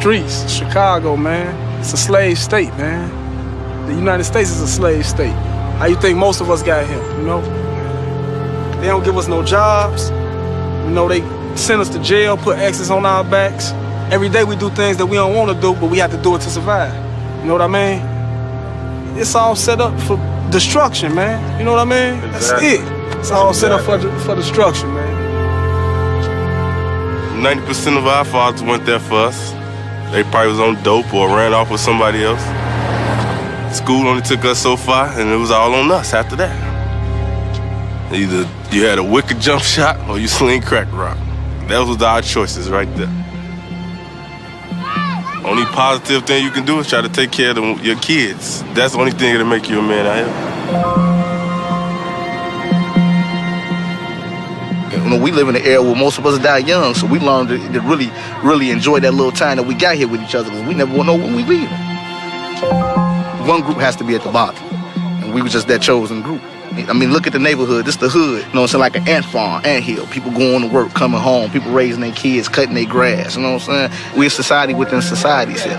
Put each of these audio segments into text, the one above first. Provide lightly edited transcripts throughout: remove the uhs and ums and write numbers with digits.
streets, Chicago, man. It's a slave state, man. The United States is a slave state. How you think most of us got here, you know? They don't give us no jobs. You know, they send us to jail, put X's on our backs. Every day we do things that we don't want to do, but we have to do it to survive. You know what I mean? It's all set up for destruction, man. You know what I mean? Exactly. That's it. It's all set up for destruction, man. 90% of our fathers went there for us. They probably was on dope or ran off with somebody else. School only took us so far, and it was all on us after that. Either you had a wicked jump shot or you sling crack rock. Those was our choices right there. Only positive thing you can do is try to take care of your kids. That's the only thing that'll make you a man out here. You know, we live in an era where most of us die young, so we learned to really enjoy that little time that we got here with each other, because we never will know when we leave. One group has to be at the bottom, and we were just that chosen group. I mean, look at the neighborhood. This the hood. You know what I'm saying? Like an ant farm, ant hill. People going to work, coming home. People raising their kids, cutting their grass. You know what I'm saying? We're a society within societies here.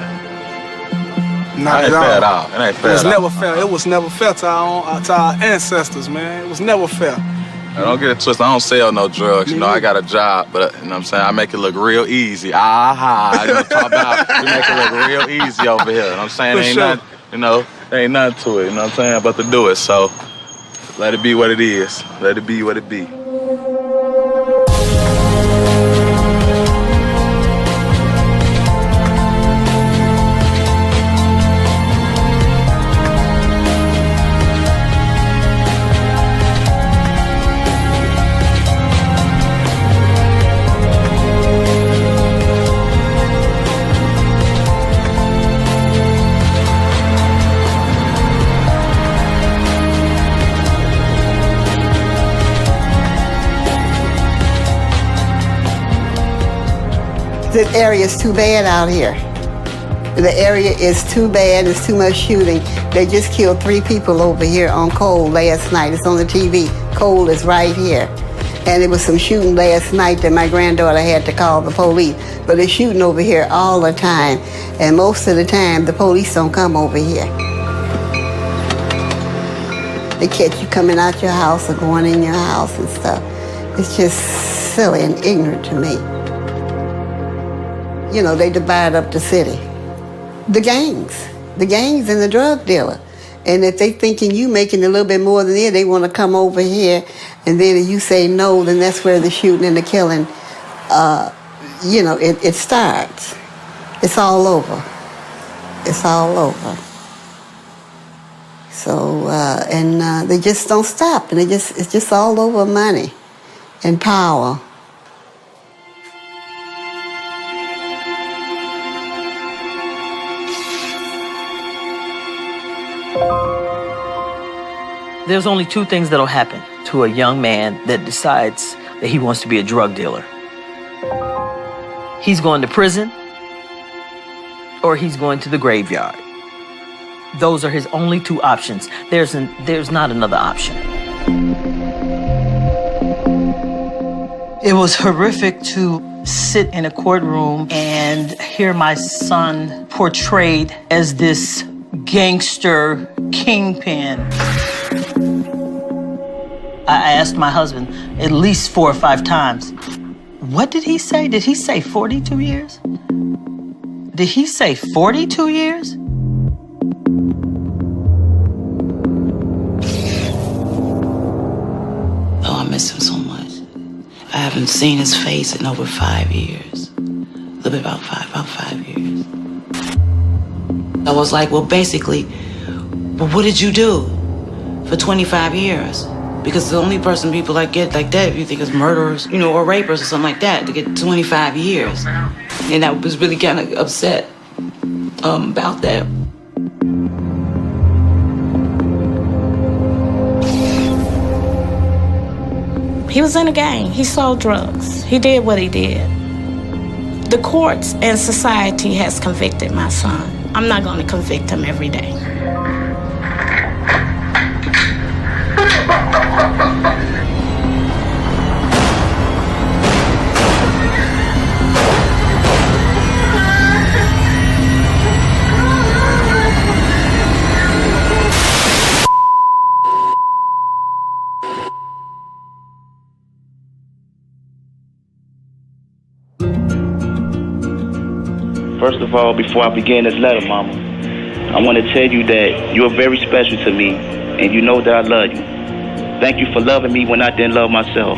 Not at all. It ain't fair. It was never fair. It was never fair to our ancestors, man. It was never fair. I don't get it twisted. I don't sell no drugs. You know, I got a job, but you know what I'm saying? I make it look real easy. You know, talk about we make it look real easy over here. You know what I'm saying? There ain't nothing, you know, there ain't nothing to it, you know what I'm saying, but to do it. So let it be what it is. Let it be what it be. This area is too bad out here. The area is too bad. There's too much shooting. They just killed 3 people over here on Cole last night. It's on the TV. Cole is right here. And there was some shooting last night that my granddaughter had to call the police. But they're shooting over here all the time. And most of the time, the police don't come over here. They catch you coming out your house or going in your house and stuff. It's just silly and ignorant to me. You know, they divide up the city. The gangs and the drug dealer. And if they thinking you making a little bit more than they want to come over here, and then if you say no, then that's where the shooting and the killing, you know, it starts. It's all over. It's all over. So, and they just don't stop, and it's just all over money and power. There's only 2 things that'll happen to a young man that decides that he wants to be a drug dealer. He's going to prison, or he's going to the graveyard. Those are his only 2 options. There's not another option. It was horrific to sit in a courtroom and hear my son portrayed as this gangster kingpin. I asked my husband at least 4 or 5 times, what did he say? Did he say 42 years? Did he say 42 years? Oh, I miss him so much. I haven't seen his face in over 5 years. A little bit about 5 years. I was like, well, basically, well, what did you do for 25 years? Because the only person people like get like that, if you think is murderers, you know, or rapers or something like that, to get 25 years. And I was really kind of upset about that. He was in a gang. He sold drugs. He did what he did. The courts and society has convicted my son. I'm not going to convict him every day. First of all, before I begin this letter, Mama, I want to tell you that you're very special to me, and you know that I love you. Thank you for loving me when I didn't love myself.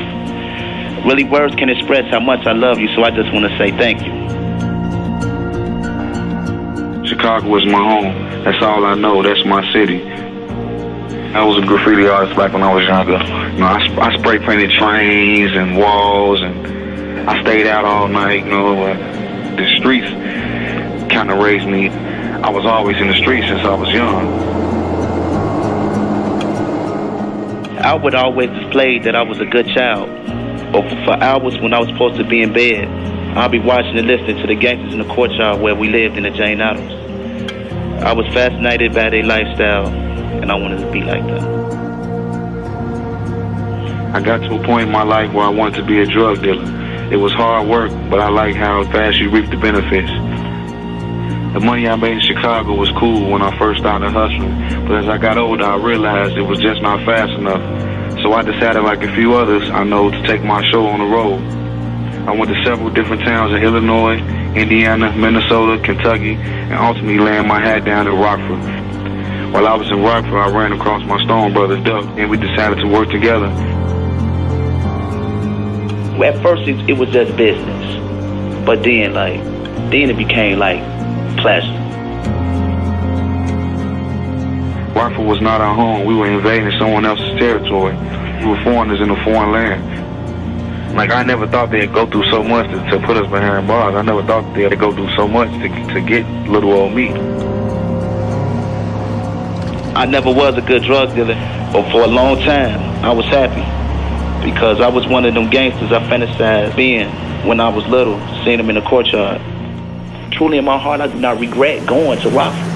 Really, words can express how much I love you, so I just want to say thank you. Chicago was my home. That's all I know. That's my city. I was a graffiti artist back when I was younger. You know, I spray painted trains and walls, and I stayed out all night. You know, the streets kind of raised me. I was always in the streets since I was young. Albert always displayed that I was a good child. But for hours when I was supposed to be in bed, I'll be watching and listening to the gangsters in the courtyard where we lived in the Jane Addams. I was fascinated by their lifestyle, and I wanted to be like them. I got to a point in my life where I wanted to be a drug dealer. It was hard work, but I like how fast you reap the benefits. The money I made in Chicago was cool when I first started hustling, but as I got older, I realized it was just not fast enough. So I decided, like a few others I know, to take my show on the road. I went to several different towns in Illinois, Indiana, Minnesota, Kentucky, and ultimately laying my hat down in Rockford. While I was in Rockford, I ran across my Stone brother, Duck, and we decided to work together. At first, it was just business, but then it became like pleasure. Rockford was not our home. We were invading someone else's territory. We were foreigners in a foreign land. Like, I never thought they'd go through so much to put us behind bars. I never thought they'd go through so much to get little old me. I never was a good drug dealer, but for a long time, I was happy. Because I was one of them gangsters I fantasized being when I was little, seeing them in the courtyard. Truly in my heart, I do not regret going to Rockford.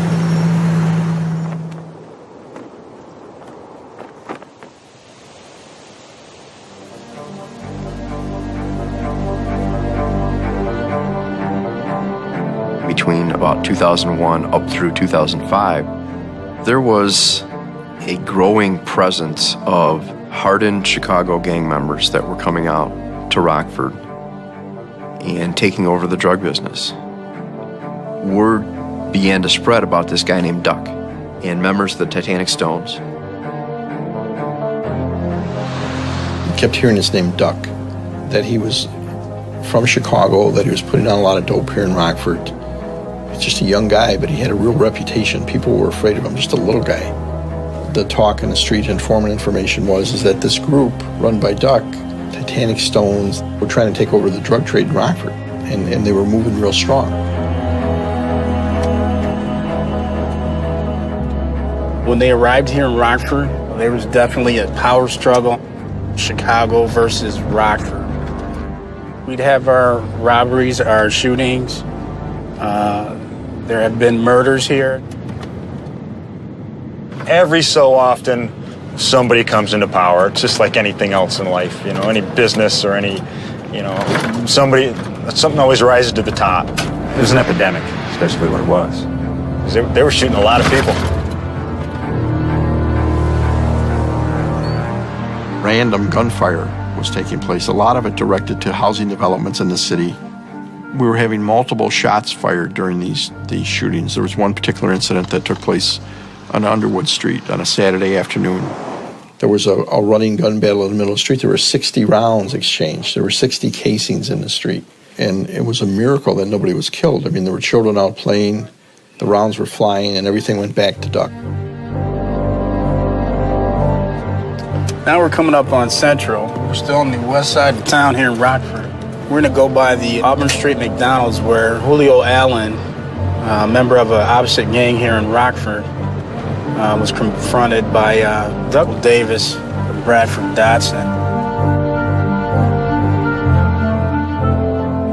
Between about 2001 up through 2005, there was a growing presence of hardened Chicago gang members that were coming out to Rockford and taking over the drug business. Word began to spread about this guy named Duck and members of the Titanic Stones. We kept hearing his name Duck, that he was from Chicago, that he was putting on a lot of dope here in Rockford. He's just a young guy, but he had a real reputation. People were afraid of him, just a little guy. The talk in the street, informant information is that this group run by Duck, Titanic Stones, were trying to take over the drug trade in Rockford, and they were moving real strong. When they arrived here in Rockford, there was definitely a power struggle, Chicago versus Rockford. We'd have our robberies, our shootings. There have been murders here. Every so often, somebody comes into power. It's just like anything else in life, you know, any business or any, you know, something always rises to the top. It was an epidemic, is basically what it was. 'Cause they were shooting a lot of people. Random gunfire was taking place, a lot of it directed to housing developments in the city. We were having multiple shots fired during these shootings. There was one particular incident that took place on Underwood Street on a Saturday afternoon. There was a running gun battle in the middle of the street. There were 60 rounds exchanged. There were 60 casings in the street. And it was a miracle that nobody was killed. I mean, there were children out playing, the rounds were flying, and everything went back to Duck. Now we're coming up on Central. We're still on the west side of town here in Rockford. We're gonna go by the Auburn Street McDonald's where Julio Allen, a member of an opposite gang here in Rockford, was confronted by Doug Davis and Bradford Dotson.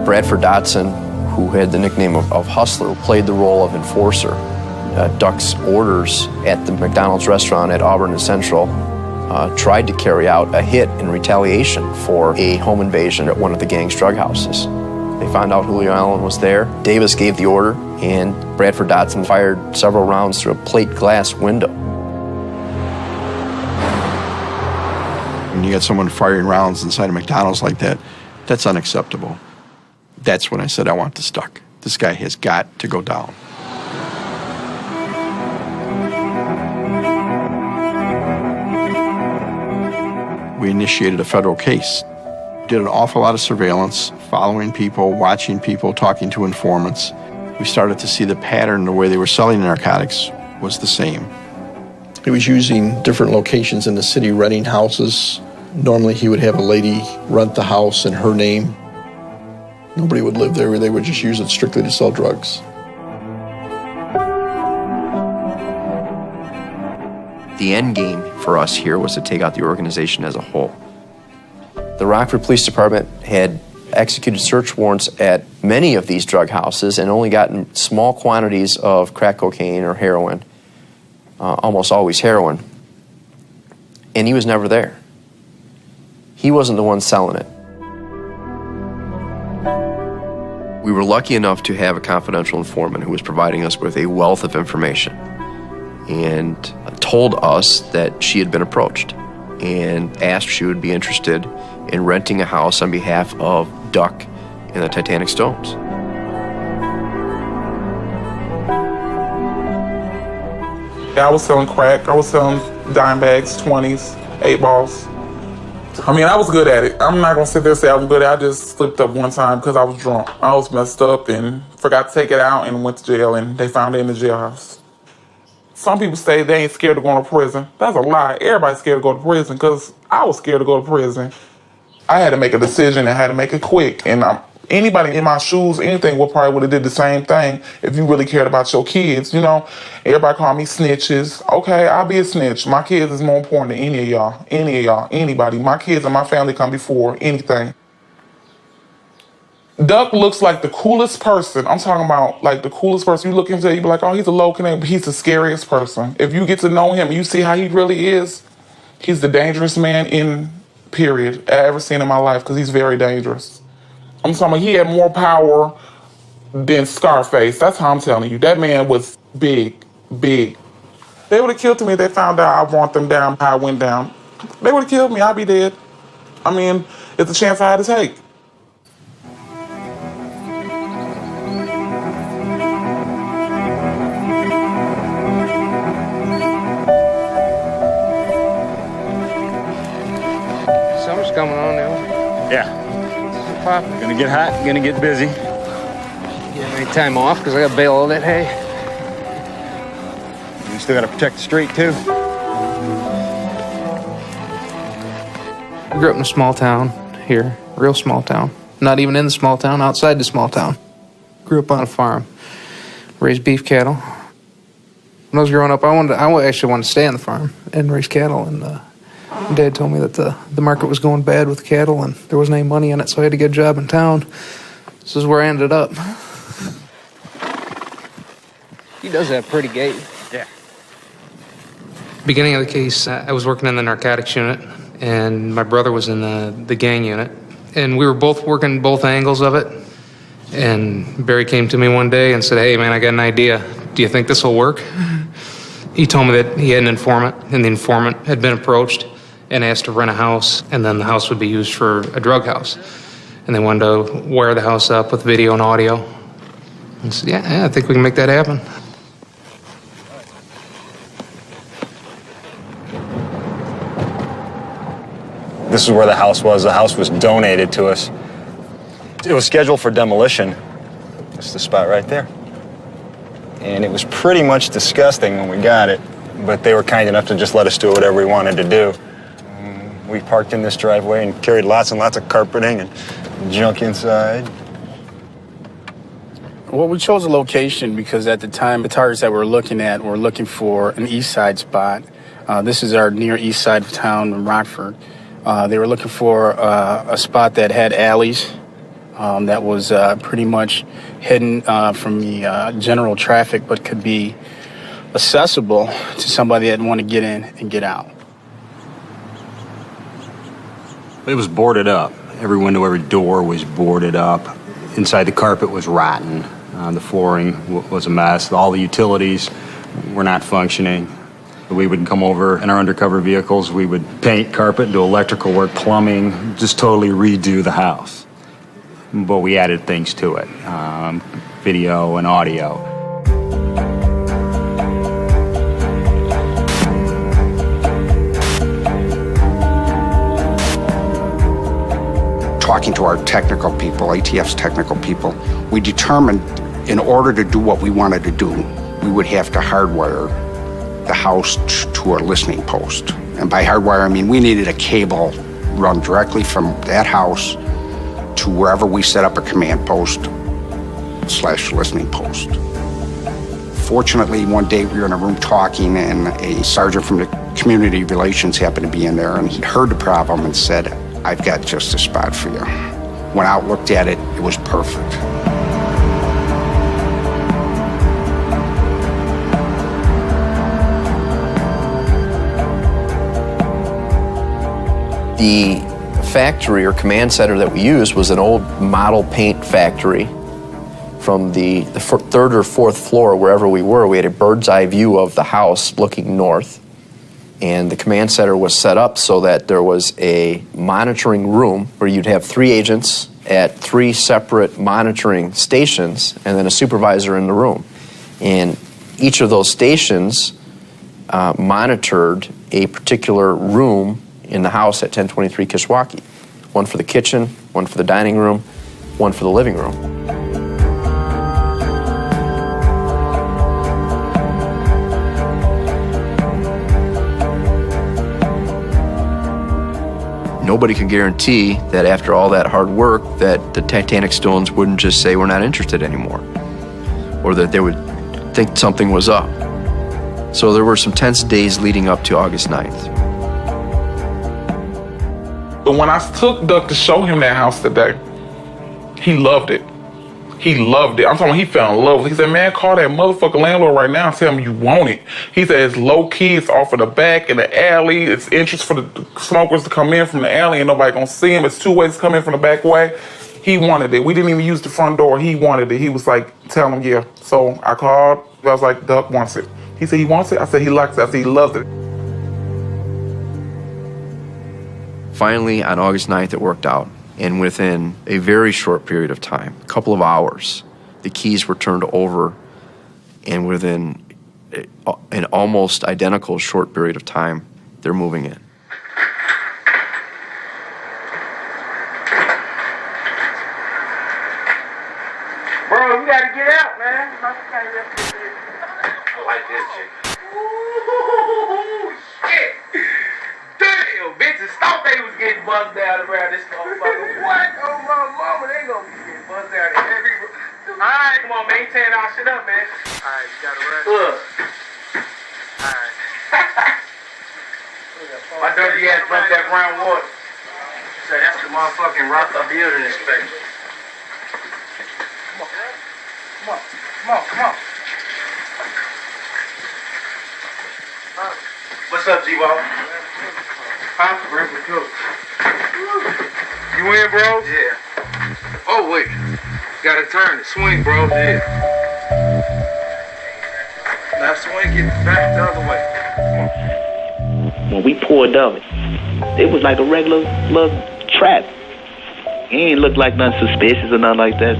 Bradford Dotson, who had the nickname of Hustler, played the role of enforcer. Duck's orders at the McDonald's restaurant at Auburn and Central tried to carry out a hit in retaliation for a home invasion at one of the gang's drug houses. They found out Julio Allen was there. Davis gave the order, and Bradford Dotson fired several rounds through a plate glass window. When you got someone firing rounds inside a McDonald's like that, that's unacceptable. That's when I said, I want this Duck. This guy has got to go down. We initiated a federal case. Did an awful lot of surveillance, following people, watching people, talking to informants. We started to see the pattern, the way they were selling narcotics was the same. He was using different locations in the city, renting houses. Normally he would have a lady rent the house in her name. Nobody would live there. They would just use it strictly to sell drugs. The end game for us here was to take out the organization as a whole. The Rockford Police Department had executed search warrants at many of these drug houses and only gotten small quantities of crack cocaine or heroin, almost always heroin, and he was never there. He wasn't the one selling it. We were lucky enough to have a confidential informant who was providing us with a wealth of information and told us that she had been approached and asked if she would be interested in renting a house on behalf of Duck and the Titanic Stones. I was selling crack. I was selling dime bags, 20s, 8 balls. I mean, I was good at it. I'm not gonna sit there and say I was good at it. I just slipped up one time because I was drunk. I was messed up and forgot to take it out and went to jail, and they found it in the jailhouse. Some people say they ain't scared of going to prison. That's a lie. Everybody's scared to go to prison because I was scared to go to prison. I had to make a decision and had to make it quick. And anybody in my shoes, anything, would have did the same thing if you really cared about your kids. You know, everybody call me snitches. Okay, I'll be a snitch. My kids is more important than any of y'all, anybody. My kids and my family come before anything. Duck looks like the coolest person. I'm talking about like the coolest person. You look into it, you be like, oh, he's a low connect, but he's the scariest person. If you get to know him and you see how he really is, he's the dangerous man in period I ever seen in my life because he's very dangerous. I'm talking about he had more power than Scarface. That's how I'm telling you. That man was big, big. They would have killed me if they found out I want them down, how I went down. They would have killed me. I'd be dead. I mean, it's a chance I had to take. Summer's coming on now. Yeah. Gonna get hot, gonna get busy. Get any time off, because I gotta bale all that hay. You still gotta protect the street, too. I grew up in a small town here, real small town. Not even in the small town, outside the small town. Grew up on a farm, raised beef cattle. When I was growing up, I actually wanted to stay on the farm and raise cattle, and Dad told me that the market was going bad with cattle and there wasn't any money in it, so I had to get a job in town. This is where I ended up. He does have a pretty gait. Yeah. Beginning of the case, I was working in the narcotics unit, and my brother was in the gang unit. And we were both working both angles of it. And Barry came to me one day and said, hey, man, I got an idea. Do you think this will work? He told me that he had an informant, and the informant had been approached and asked to rent a house, and then the house would be used for a drug house. And they wanted to wire the house up with video and audio. And I said, yeah, I think we can make that happen. This is where the house was. The house was donated to us. It was scheduled for demolition. That's the spot right there. And it was pretty much disgusting when we got it, but they were kind enough to just let us do whatever we wanted to do. We parked in this driveway and carried lots and lots of carpeting and junk inside. Well, we chose a location because at the time, the targets that we're looking at were looking for an east side spot. This is our near east side of town in Rockford. They were looking for a spot that had alleys, that was pretty much hidden from the general traffic, but could be accessible to somebody that want to get in and get out. It was boarded up. Every window, every door was boarded up. Inside, the carpet was rotten. The flooring was a mess. All the utilities were not functioning. We would come over in our undercover vehicles. We would paint carpet, do electrical work, plumbing, just totally redo the house. but we added things to it, video and audio. Talking to our technical people, ATF's technical people, we determined in order to do what we wanted to do, we would have to hardwire the house to a listening post. And by hardwire, I mean we needed a cable run directly from that house to wherever we set up a command post / listening post. Fortunately, one day we were in a room talking and a sergeant from the community relations happened to be in there, and he heard the problem and said, "I've got just a spot for you." Went out, looked at it, it was perfect. The factory or command center that we used was an old model paint factory. From the third or fourth floor, wherever we were, we had a bird's eye view of the house looking north. And the command center was set up so that there was a monitoring room where you'd have 3 agents at 3 separate monitoring stations and then a supervisor in the room. And each of those stations monitored a particular room in the house at 1023 Kishwaukee. One for the kitchen, one for the dining room, one for the living room. Nobody can guarantee that after all that hard work that the Titanic Stones wouldn't just say we're not interested anymore, or that they would think something was up. So there were some tense days leading up to August 9th. But when I took Duck to show him that house today, he loved it. He loved it. I'm talking about he fell in love with it. He said, "Man, call that motherfucking landlord right now and tell him you want it." He said it's low key, it's off of the back in the alley. It's interest for the smokers to come in from the alley and nobody gonna see him. It's 2 ways to come in from the back way. He wanted it. We didn't even use the front door. He wanted it. He was like, tell him, yeah. So I called. I was like, Duck wants it. He said he wants it. I said he likes it. I said he loves it. Finally, on August 9th, it worked out. And within a very short period of time, a couple of hours, the keys were turned over, and within an almost identical short period of time, they're moving in. Bro, you gotta get out, man. I like this shit. Ooh, shit. Damn, bitches thought they was getting buzzed down around this motherfucker. What? Oh, my mama, they gonna be getting buzzed down in every... Alright, come on, man. You tearing our shit up, man. Alright, you gotta rest. Alright. My dirty ass drunk that brown water. So that's the motherfucking Rockford building inspection. Come on. What's up, G-Ball? Huh? You in, bro? Yeah. Oh, wait. Gotta turn it. Swing, bro. Yeah. Now swing it back the other way. When we pulled up, it was like a regular little trap. He ain't look like nothing suspicious or nothing like that.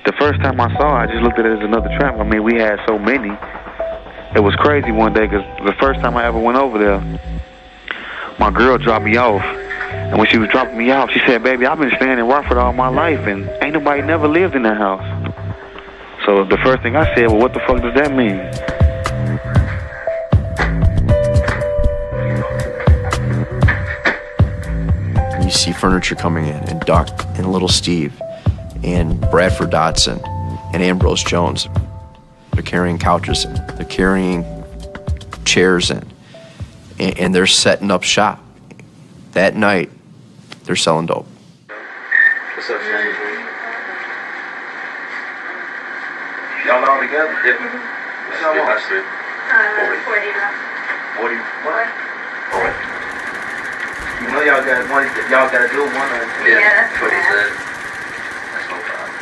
The first time I saw it, I just looked at it as another trap. I mean, we had so many. It was crazy one day because the first time I ever went over there, my girl dropped me off. And when she was dropping me off, she said, "Baby, I've been staying in Rockford all my life and ain't nobody never lived in that house." So the first thing I said, well, what the fuck does that mean? You see furniture coming in, and Duck and Little Steve and Bradford Dotson and Ambrose Jones. They're carrying couches in, they're carrying chairs in, and they're setting up shop. That night, they're selling dope. What's up, Shane? Y'all all together? Yeah. What's y'all want? 40. 40 what? 40. You know y'all got one, y'all gotta do one or... Yeah, that's what he said. That's no problem.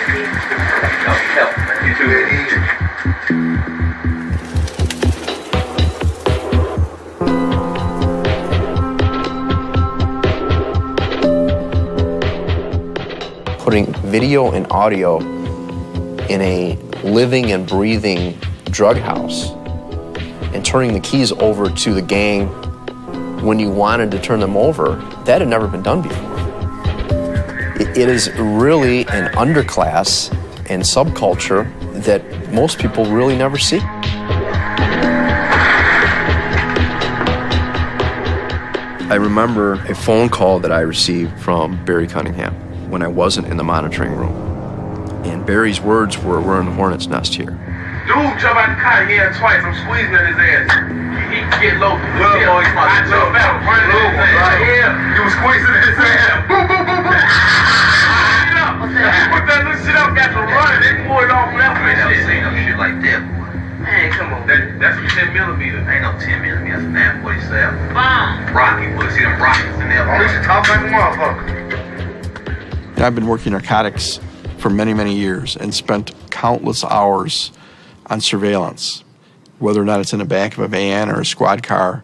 You too. Putting video and audio in a living and breathing drug house and turning the keys over to the gang when you wanted to turn them over, that had never been done before. It is really an underclass and subculture that most people really never see. I remember a phone call that I received from Barry Cunningham when I wasn't in the monitoring room. And Barry's words were, "We're in the hornet's nest here." Dude jump out the car, he had twice. I'm squeezing at his ass. He get low. I jump out, running at his ass. Yeah, you was squeezing at his ass. Boom, boom, boom, boom. He put that little shit up, got to running. They pulled it off left and shit. Ain't no shit like that, boy. Man, come on. That's a 10 millimeter. Ain't no 10 millimeter. That's 947. Rocky, boy. See them rockets in there. At least you talk like a motherfucker. I've been working narcotics for many, many years and spent countless hours on surveillance, whether or not it's in the back of a van or a squad car,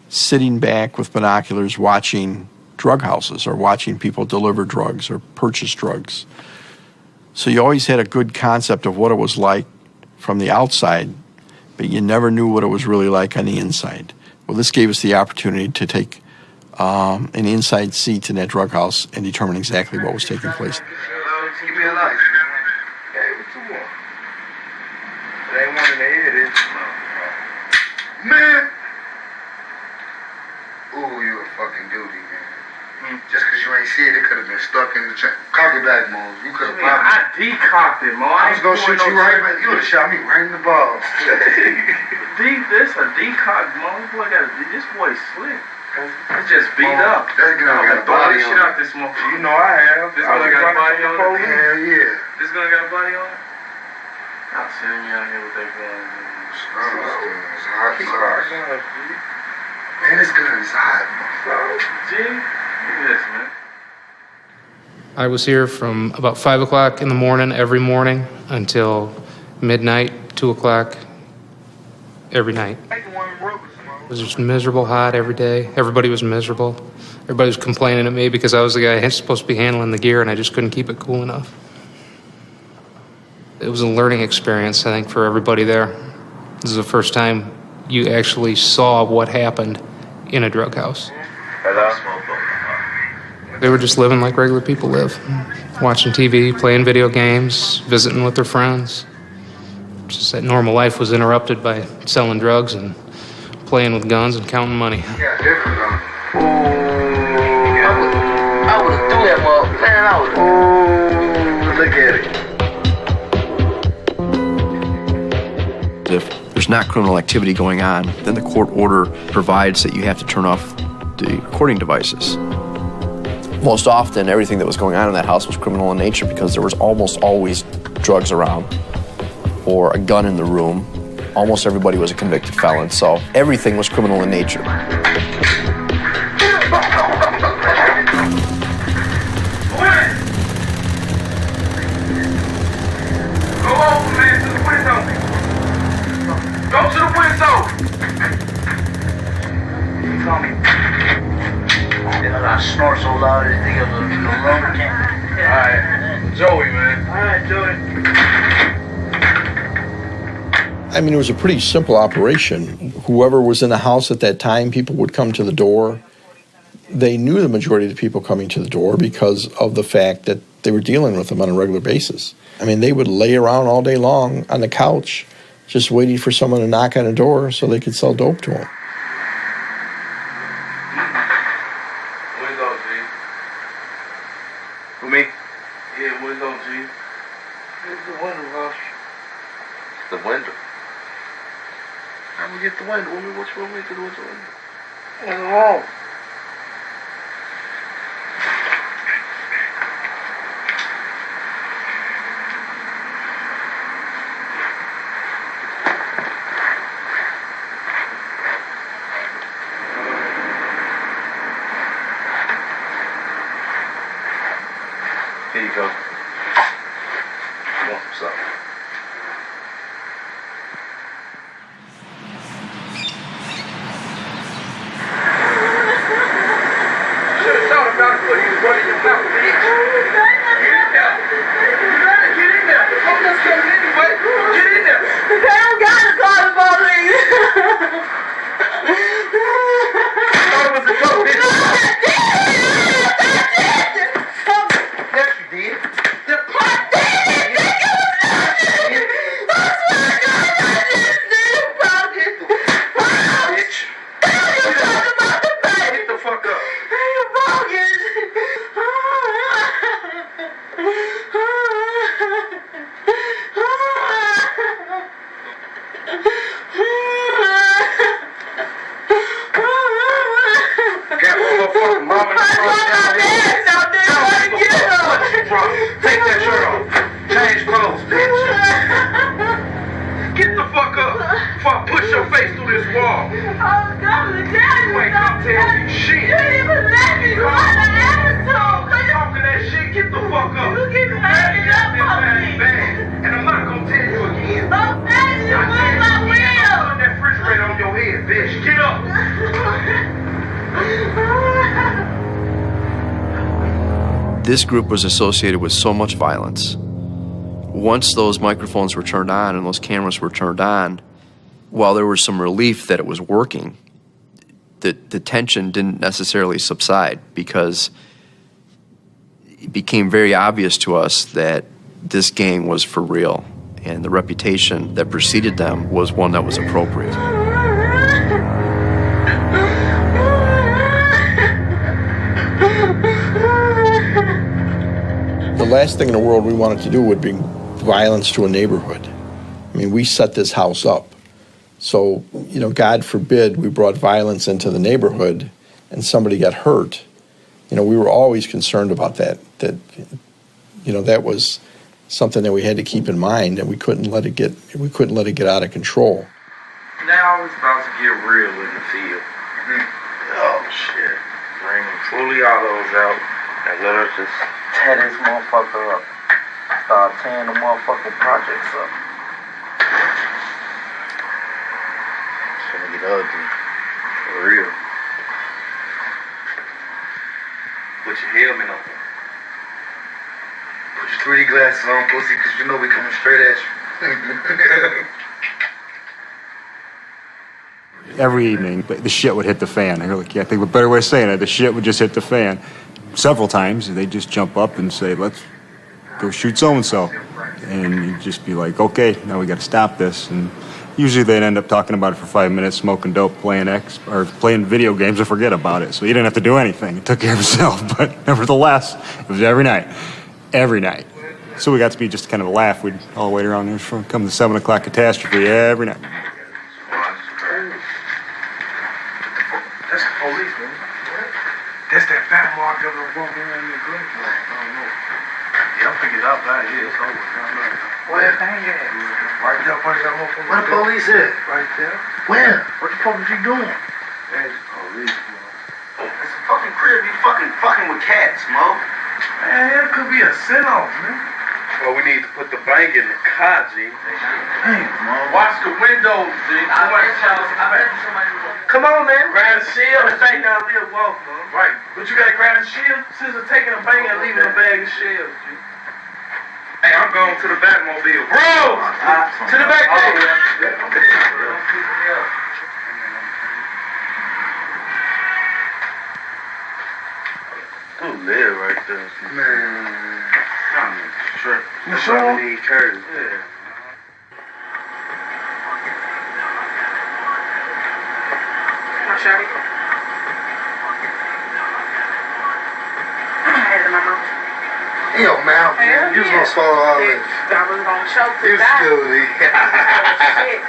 sitting back with binoculars watching drug houses or watching people deliver drugs or purchase drugs. So you always had a good concept of what it was like from the outside, but you never knew what it was really like on the inside. Well, this gave us the opportunity to take an inside seat in that drug house and determine exactly what was taking place. Give me a light. Hey, what you want? There ain't one in the head, is it? Man! Ooh, you a fucking duty, man. Just because you ain't see it, it could have been stuck in the chain. Cock it back, Mo. You could have popped it. I decocked it, Mo. I was going to shoot you right back. You would have shot me right in the balls. This a decock, Mo. This boy slick. It's just beat up. That girl got a body on it. This motherfucker. You know I have. This girl got a body on it? Hell yeah. This girl got a body on it? I'll send me out here with that gun. It's hot. Man, this gun is hot. G, look at this, man. I was here from about 5 o'clock in the morning every morning until midnight, 2 o'clock every night. It was just miserable hot every day. Everybody was miserable. Everybody was complaining at me because I was the guy supposed to be handling the gear and I just couldn't keep it cool enough. It was a learning experience, I think, for everybody there. This is the first time you actually saw what happened in a drug house. They were just living like regular people live. Watching TV, playing video games, visiting with their friends. Just that normal life was interrupted by selling drugs and playing with guns and counting money. Yeah, different though. I would have threw that motherfucker. Man, I would have. Look at it. If there's not criminal activity going on, then the court order provides that you have to turn off the recording devices. Most often, everything that was going on in that house was criminal in nature because there was almost always drugs around or a gun in the room. Almost everybody was a convicted felon, so everything was criminal in nature. Go to the window. I snort so loud, this thing is a lumber can. Alright, Joey, man. Alright, Joey. I mean, it was a pretty simple operation. Whoever was in the house at that time, people would come to the door. They knew the majority of the people coming to the door because of the fact that they were dealing with them on a regular basis. I mean, they would lay around all day long on the couch just waiting for someone to knock on a door so they could sell dope to them. Window, G. For me? Yeah, window, G. It's the window, Rush. The window. I'm gonna get the window. Which one we can do with the window? What's wrong? Here you go. I'm about to put you right in your mouth, bitch. Get in there. You gotta get in there. The police coming anyway. Get in there. They don't gotta call the police. Thought it was a joke, bitch. Yes, you did. Get the fuck up. Got one more fucking mom in the front. Take that shirt off. Change clothes, bitch. Get the fuck up before I push your face through this wall. You ain't gonna tell me shit. You didn't even let me run the attitude. Talking that shit, get the fuck up. You keep backing up on me. And I'm not gonna tell you again. I'm begging you with my will. Put that refrigerator on your head, bitch. Get up. This group was associated with so much violence. Once those microphones were turned on and those cameras were turned on, while there was some relief that it was working, the tension didn't necessarily subside because it became very obvious to us that this gang was for real, and the reputation that preceded them was one that was appropriate. The last thing in the world we wanted to do would be violence to a neighborhood. I mean, we set this house up. So, you know, God forbid we brought violence into the neighborhood and somebody got hurt. You know, we were always concerned about that, you know, that was something that we had to keep in mind, and we couldn't let it get out of control. Now it's about to get real in the field. Oh shit. Fully all those out and let us just tear this motherfucker up. Start tearing the motherfucking projects up. It's gonna get ugly. For real. Put your helmet on. Put your 3D glasses on, pussy, because you know we coming straight at you. Every evening, the shit would hit the fan. I can't think of a better way of saying it. The shit would just hit the fan. Several times, they'd just jump up and say, let's go shoot so-and-so. And you'd just be like, okay, now we got to stop this. And usually they'd end up talking about it for 5 minutes, smoking dope, playing video games, and forget about it. So you didn't have to do anything. It took care of itself. But nevertheless, it was every night. Every night. So we got to be just kind of a laugh. We'd all wait around there for come the 7 o'clock catastrophe every night. That's the police, man. That's that fat mark of the walking around in the grave. I don't know. Yeah, I'm figured out out here. It's over. Where the thing at? Right there, punch that motherfucker. Where the police at? Right there. Where? What the fuck is you doing? There's the police, man. It's a fucking crib. You fucking with cats, Mo. Man, it could be a sit-off, man. Well, we need to put the blanket in the car, G. Hey, Mo. Watch the windows, G. Come on, man. Grab the shield. This ain't not real walk, man. Right. But you gotta grab the shield. Since they're taking a bang and leaving a bag of shells, G. Hey, I'm going to the Batmobile. Bro! To the back gate. Who live right there? Man. I'm sure. You sure? Need curtains. Yeah. Shawty. Yo, man, you was gonna swallow all this. I was gonna choke to You die. stupid. Shit.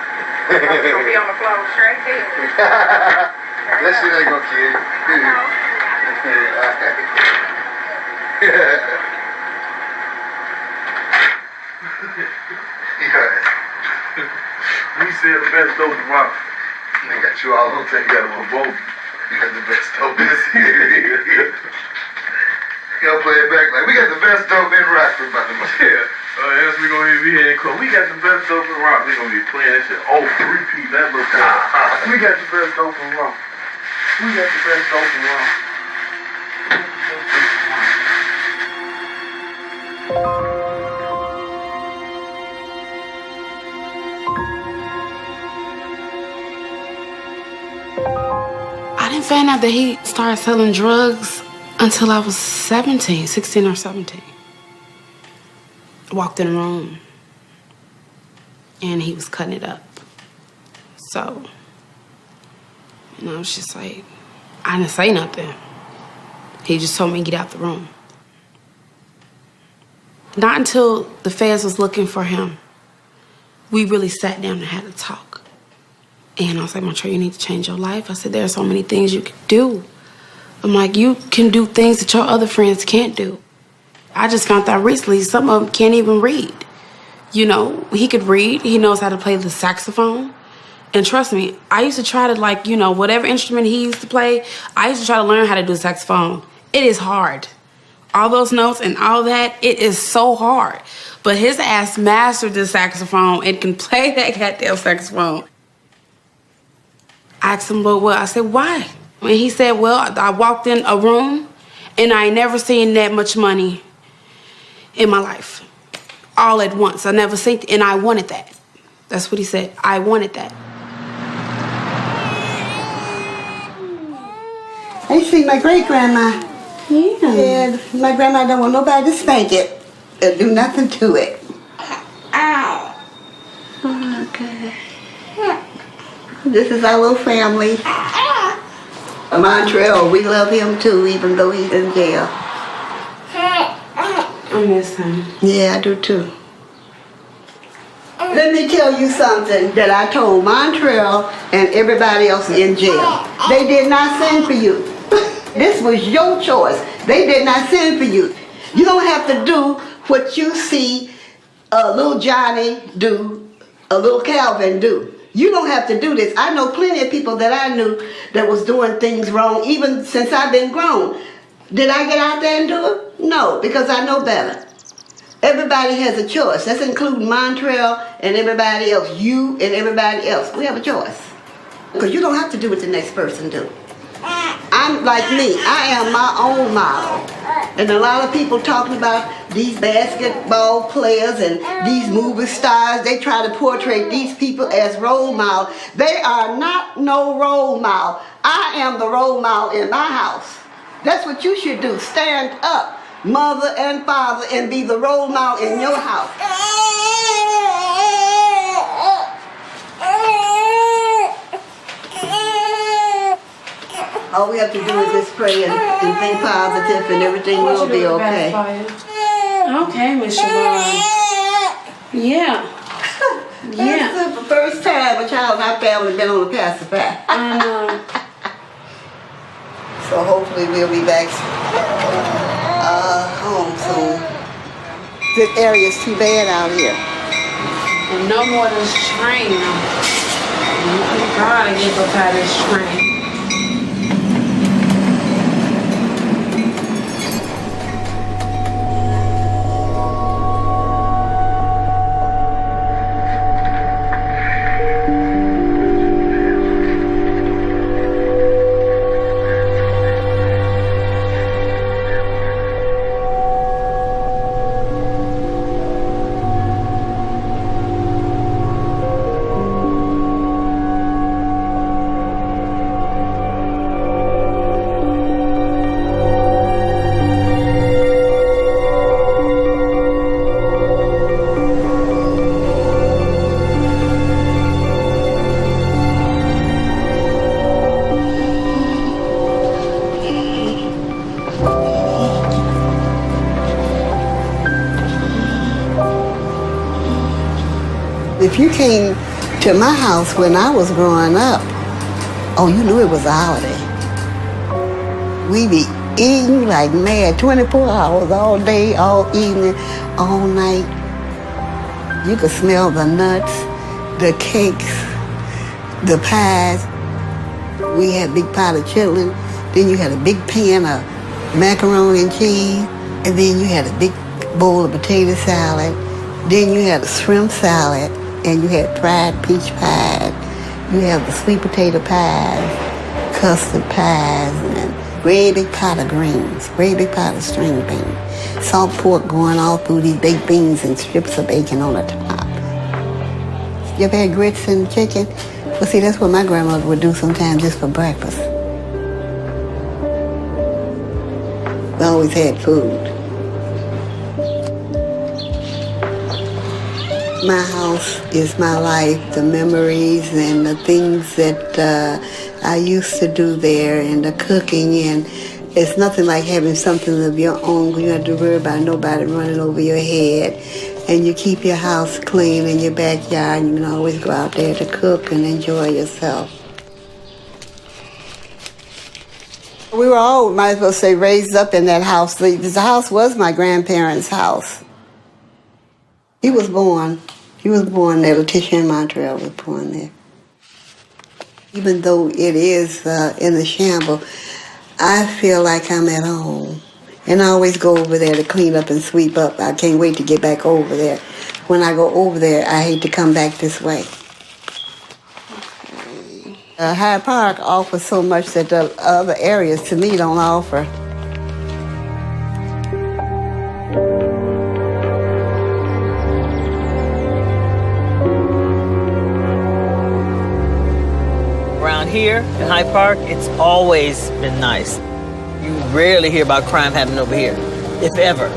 I'm gonna be on the floor straight there. That shit ain't gonna kill you. We said the best dope in rock. They got you all on you gotta provoke. You got the best dope in this here. You gotta play it back like we got the best dope in Rockford, by the way. Yeah. As we gonna be here in club. We got the best dope in rock. We gonna be playing that shit. Oh, 3P, that looks good. We got the best dope in rock. We got the best dope in rock. didn't find out that he started selling drugs until I was 16 or 17. I walked in the room and he was cutting it up. So, I was just like, I didn't say nothing. He just told me to get out the room. Not until the feds was looking for him, we really sat down and had a talk. And I was like, Montreal, you need to change your life. I said, there are so many things you can do. I'm like, you can do things that your other friends can't do. I just found out recently some of them can't even read. He could read. He knows how to play the saxophone. And trust me, I used to try to whatever instrument he used to play, I used to try to learn how to do the saxophone. It is hard. All those notes and all that, it is so hard. But his ass mastered the saxophone and can play that goddamn saxophone. I asked him, well, I said, why? And he said, well, I walked in a room and I ain't never seen that much money in my life. All at once. I never seen it, and I wanted that. That's what he said. I wanted that. I used to see my great-grandma. Yeah. My grandma don't want nobody to spank it or do nothing to it. Ow. Okay. This is our little family. Montreal, we love him too, even though he's in jail. I miss him. Yeah, I do too. Let me tell you something that I told Montreal and everybody else in jail. They did not send for you. This was your choice. They did not send for you. You don't have to do what you see little Johnny do, a little Calvin do. You don't have to do this. I know plenty of people that I knew that was doing things wrong even since I've been grown. Did I get out there and do it? No, because I know better. Everybody has a choice. That's including Montreal and everybody else. You and everybody else. We have a choice. Because you don't have to do what the next person do. I'm like me. I am my own model. And a lot of people talking about these basketball players and these movie stars, they try to portray these people as role models. They are not no role model. I am the role model in my house. That's what you should do. Stand up, mother and father, and be the role model in your house. All we have to do is just pray and think positive and everything will be okay. Okay, Miss Siobhan. Yeah. Yeah. That's the first time a child in our family been on the pacifier. So hopefully we'll be back home soon. This area is too bad out here. And no more of this train. God, I get up out of this train. If you came to my house when I was growing up, oh, you knew it was a holiday. We be eating like mad, 24 hours, all day, all evening, all night. You could smell the nuts, the cakes, the pies. We had a big pot of chitlin. Then you had a big pan of macaroni and cheese. And then you had a big bowl of potato salad. Then you had a shrimp salad. And you had fried peach pies. You have the sweet potato pies, custard pies, and great big pot of greens, great big pot of string beans, salt pork going all through these baked beans and strips of bacon on the top. You ever had grits and chicken? Well, see, that's what my grandmother would do sometimes just for breakfast. We always had food. My house is my life, the memories and the things that I used to do there and the cooking, and it's nothing like having something of your own. You don't have to worry about nobody running over your head, and you keep your house clean in your backyard, and you can always go out there to cook and enjoy yourself. We were all, might as well say, raised up in that house. The house was my grandparents' house. He was born there. Letitia and Montreal was born there. Even though it is in the shamble, I feel like I'm at home. And I always go over there to clean up and sweep up. I can't wait to get back over there. When I go over there, I hate to come back this way. Hyde Park offers so much that the other areas, to me, don't offer. Around here in Hyde Park, it's always been nice. You rarely hear about crime happening over here, if ever.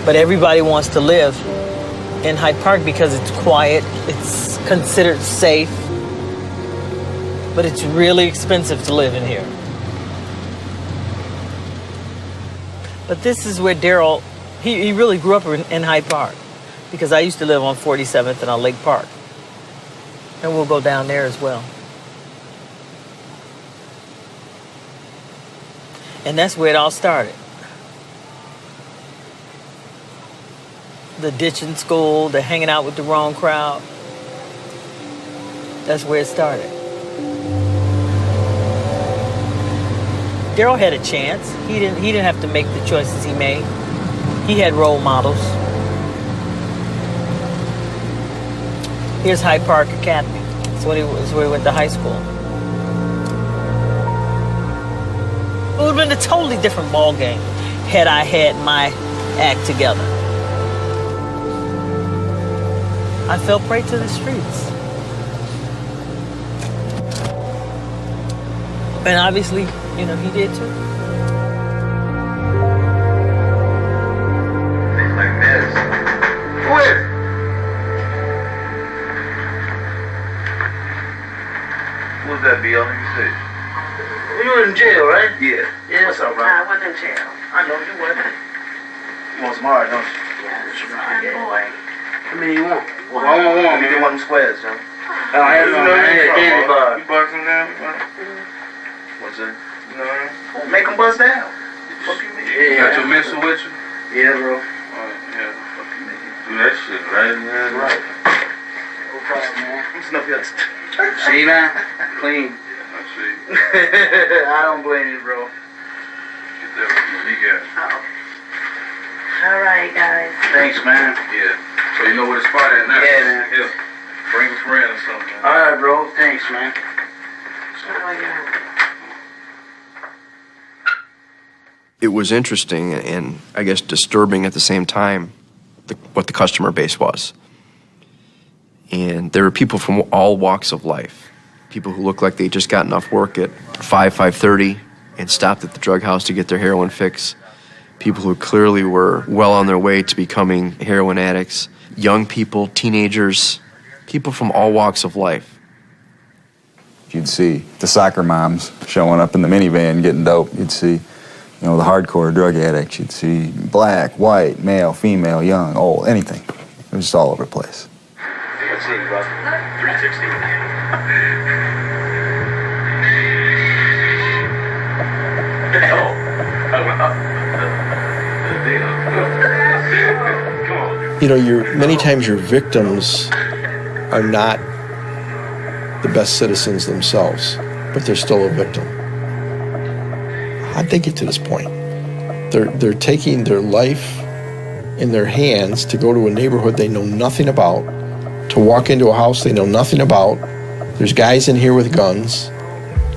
But everybody wants to live in Hyde Park because it's quiet, it's considered safe, but it's really expensive to live in here. But this is where Daryl, he really grew up in Hyde Park, because I used to live on 47th and on Lake Park. And we'll go down there as well. And that's where it all started. The ditching school, the hanging out with the wrong crowd. That's where it started. Daryl had a chance. He didn't have to make the choices he made. He had role models. Here's Hyde Park Academy. That's where he went to high school. It would have been a totally different ball game had I had my act together. I fell prey to the streets. And obviously, you know, he did too. Things like this. Who is it? Who's that, B.O.? Let me see. You were in jail, right? Yeah. Yeah. What's up, bro? I wasn't in jail. I know you weren't. You want some hard, don't you? Yeah, boy. How many you want? Well, I want one. Give me one of them squares, yo. I had candy bar. You bust them down? What's that? You know what I mean? Make them bust down. Fuck you, man. Yeah, you got your missile with you? Yeah, bro. Yeah. Fuck you, man. Do that shit, right? Yeah. Right. No problem, man. I'm snuffing your see, man? Clean. I see. I don't blame you, bro. Get that what you got. Oh. All right, guys. Thanks, man. Yeah. So you know where the spot at now? Yeah, man. Here. Bring a friend or something. Man. All right, bro. Thanks, man. It was interesting and I guess disturbing at the same time what the customer base was. And there were people from all walks of life. People who looked like they just gotten off work at 5:30 and stopped at the drug house to get their heroin fix. People who clearly were well on their way to becoming heroin addicts. Young people, teenagers, people from all walks of life. You'd see the soccer moms showing up in the minivan getting dope. You'd see, you know, the hardcore drug addicts. You'd see black, white, male, female, young, old, anything. It was just all over the place. Let's see, bro. 360. You know, many times your victims are not the best citizens themselves, but they're still a victim. How'd they get to this point? They're taking their life in their hands to go to a neighborhood they know nothing about, to walk into a house they know nothing about. There's guys in here with guns,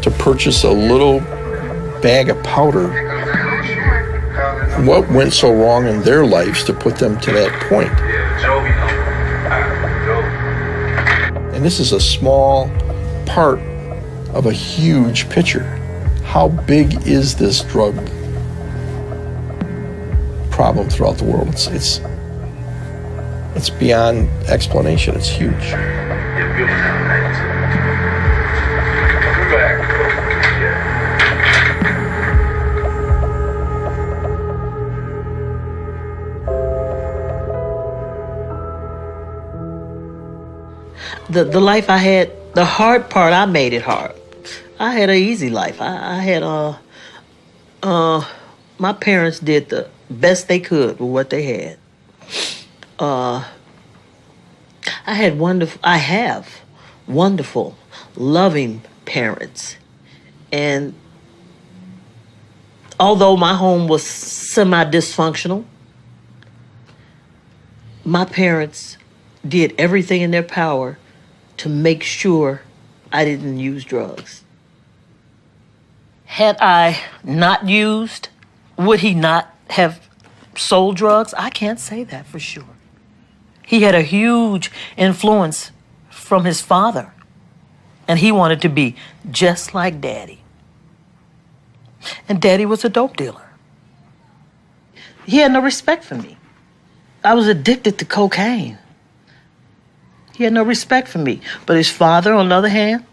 to purchase a little bag of powder. What went so wrong in their lives to put them to that point? And this is a small part of a huge picture. How big is this drug problem throughout the world. It's beyond explanation. It's huge. The life I had, the hard part, I made it hard. I had an easy life. I had my parents did the best they could with what they had. I have wonderful, loving parents. And although my home was semi-dysfunctional, my parents did everything in their power to make sure I didn't use drugs. Had I not used, would he not have sold drugs? I can't say that for sure. He had a huge influence from his father, and he wanted to be just like Daddy. And Daddy was a dope dealer. He had no respect for me. I was addicted to cocaine. He had no respect for me. But his father, on the other hand,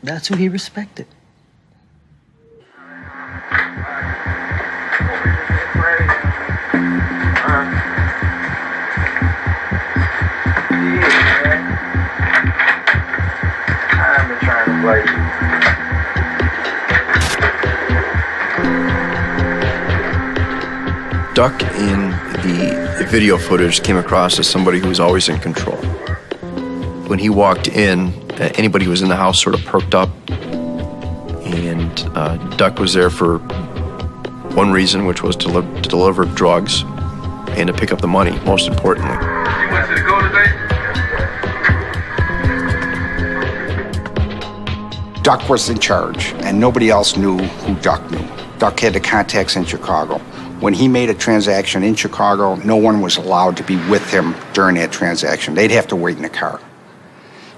that's who he respected. I've been trying to play. Duck in the video footage came across as somebody who was always in control. When he walked in, anybody who was in the house sort of perked up, and Duck was there for one reason, which was to deliver drugs and to pick up the money, most importantly. You went to the go today? Duck was in charge, and nobody else knew who Duck knew. Duck had the contacts in Chicago. When he made a transaction in Chicago, no one was allowed to be with him during that transaction. They'd have to wait in the car.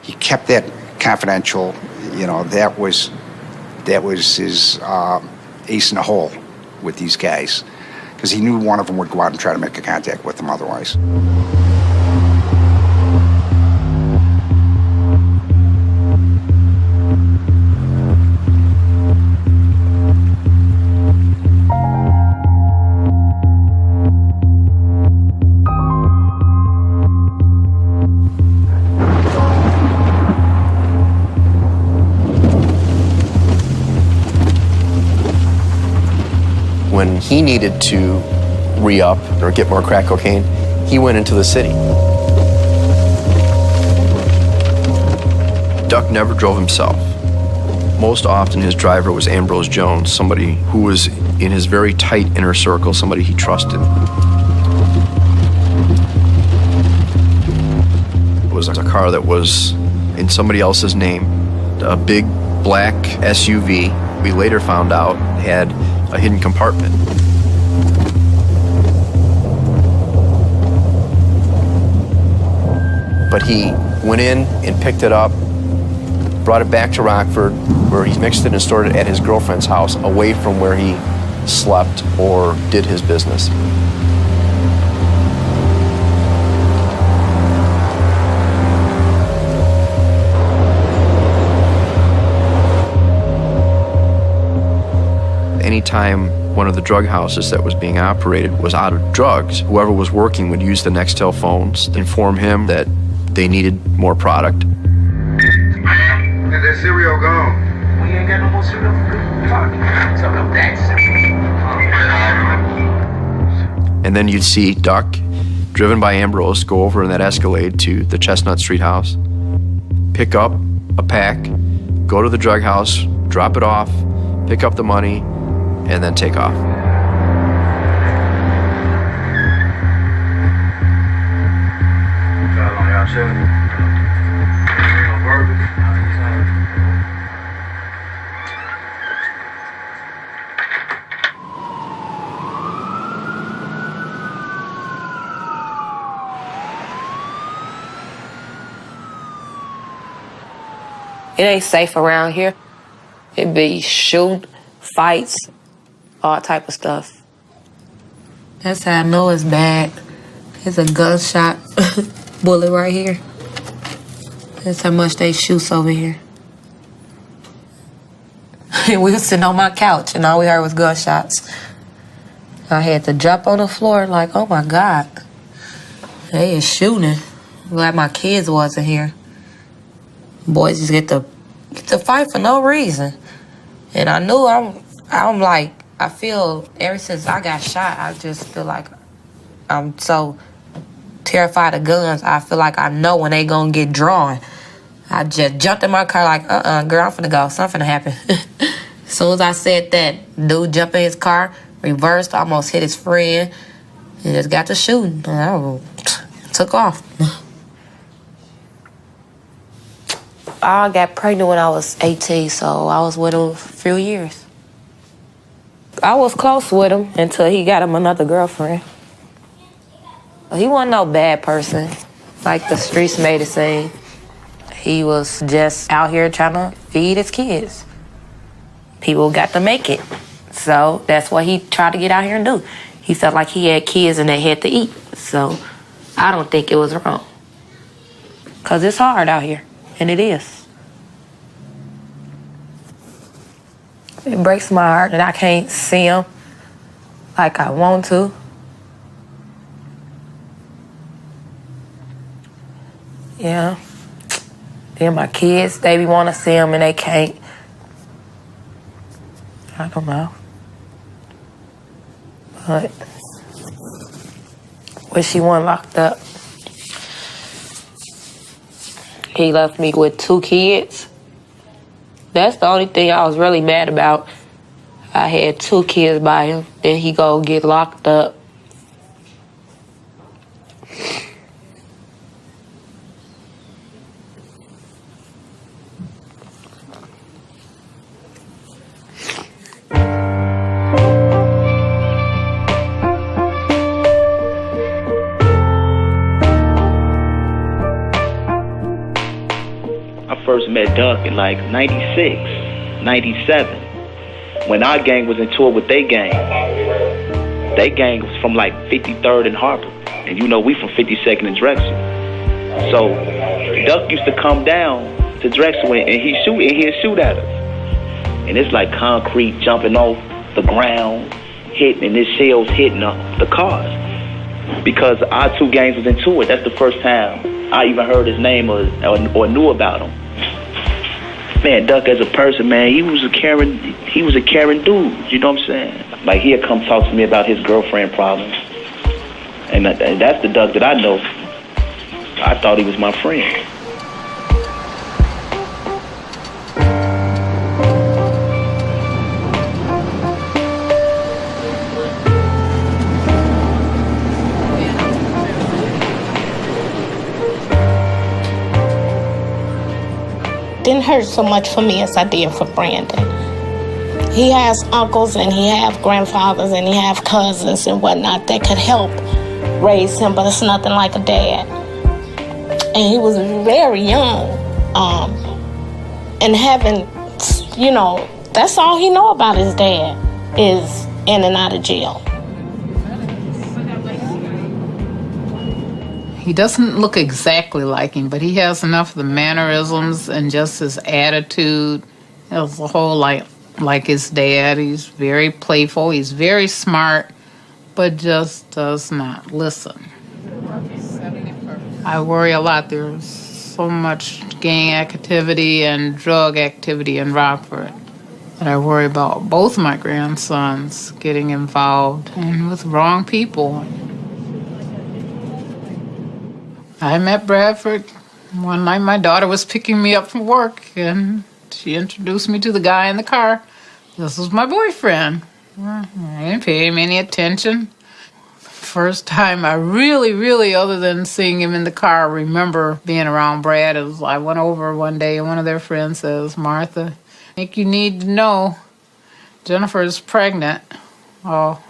He kept that confidential. You know, that was his ace in the hole with these guys, because he knew one of them would go out and try to make a contact with them otherwise. When he needed to re-up or get more crack cocaine, he went into the city. Duck never drove himself. Most often his driver was Ambrose Jones, somebody who was in his very tight inner circle, somebody he trusted. It was a car that was in somebody else's name, a big black SUV. We later found out had a hidden compartment. But he went in and picked it up, brought it back to Rockford, where he mixed it and stored it at his girlfriend's house, away from where he slept or did his business. Anytime one of the drug houses that was being operated was out of drugs, whoever was working would use the Nextel phones, inform him that they needed more product. Man, is that cereal gone? We ain't got no more cereal. Fuck. Something up that And then you'd see Duck, driven by Ambrose, go over in that Escalade to the Chestnut Street house, pick up a pack, go to the drug house, drop it off, pick up the money, and then take off. It ain't safe around here. It be shoot, fights, all type of stuff. That's how I know it's bad. It's a gunshot bullet right here. That's how much they shoot over here. We was sitting on my couch and all we heard was gunshots. I had to jump on the floor like, oh my God. They is shooting. Glad my kids wasn't here. Boys just get to fight for no reason. And I knew I'm like, I feel ever since I got shot, I just feel like I'm so terrified of guns. I feel like I know when they gonna get drawn. I just jumped in my car like, girl, I'm finna go. Something finna happen. As soon as I said that, dude jumped in his car, reversed, almost hit his friend, and just got to shooting. I took off. I got pregnant when I was 18, so I was with him a few years. I was close with him until he got him another girlfriend. He wasn't no bad person, like the streets made it seem. He was just out here trying to feed his kids. People got to make it. So that's what he tried to get out here and do. He felt like he had kids and they had to eat. So I don't think it was wrong. Because it's hard out here, and it is. It breaks my heart that I can't see him like I want to. Yeah. Then my kids, they be want to see him and they can't. I don't know. But wish he wasn't locked up. He left me with 2 kids. That's the only thing I was really mad about. I had 2 kids by him. Then he go get locked up. First met Duck in like 96, 97, when our gang was in tour with they gang. They gang was from like 53rd and Harper, and you know we from 52nd and Drexel. So Duck used to come down to Drexel and he'd shoot at us, and it's like concrete jumping off the ground, hitting, and this shells hitting the cars because our 2 gangs was in tour. That's the first time I even heard his name or knew about him. Man, Duck as a person, man, he was a caring dude, you know what I'm saying? Like, he'd come talk to me about his girlfriend problems. And that's the Duck that I know. I thought he was my friend. Didn't hurt so much for me as I did for Brandon. He has uncles and he have grandfathers and he have cousins and whatnot that could help raise him, but it's nothing like a dad. And he was very young, and having, you know, that's all he know about his dad is in and out of jail. He doesn't look exactly like him, but he has enough of the mannerisms and just his attitude as a whole, like his dad. He's very playful, he's very smart, but just does not listen. I worry a lot. There's so much gang activity and drug activity in Rockford that I worry about both my grandsons getting involved and with wrong people. I met Bradford one night. My daughter was picking me up from work, and she introduced me to the guy in the car. This was my boyfriend. I didn't pay him any attention. First time I really, other than seeing him in the car, remember being around Brad. I went over one day, and one of their friends says, "Martha, I think you need to know Jennifer is pregnant." Oh.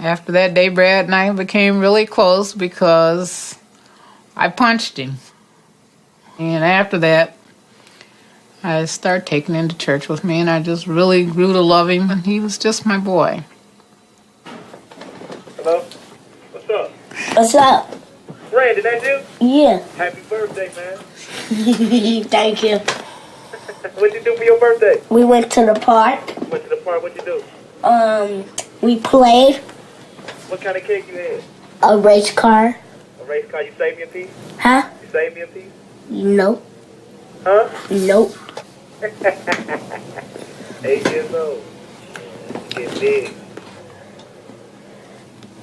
After that day, Brad and I became really close because I punched him. And after that, I started taking him to church with me, and I just really grew to love him, and he was just my boy. What's up? Brandon, that you? Yeah. Happy birthday, man. Thank you. What'd you do for your birthday? We went to the park. Went to the park, what'd you do? We played What kind of cake you had? a race car. A race car, you saved me a piece? Huh? You saved me a piece? Nope. Huh? Nope. 8 years old. Get big.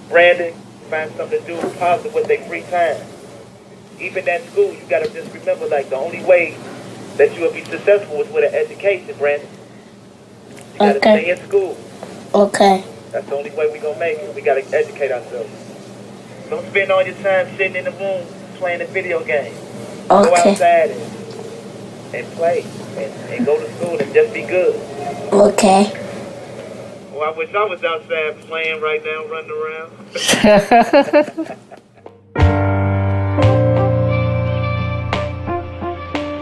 Brandon, find something to do positive with their free time. Even at school, you gotta just remember, like, the only way that you will be successful is with an education, Brandon. You gotta stay in school. Okay. That's the only way we gonna make it. We gotta educate ourselves. Don't spend all your time sitting in the room playing a video game. Go outside and play and go to school and just be good. Okay. Well, I wish I was outside playing right now, running around.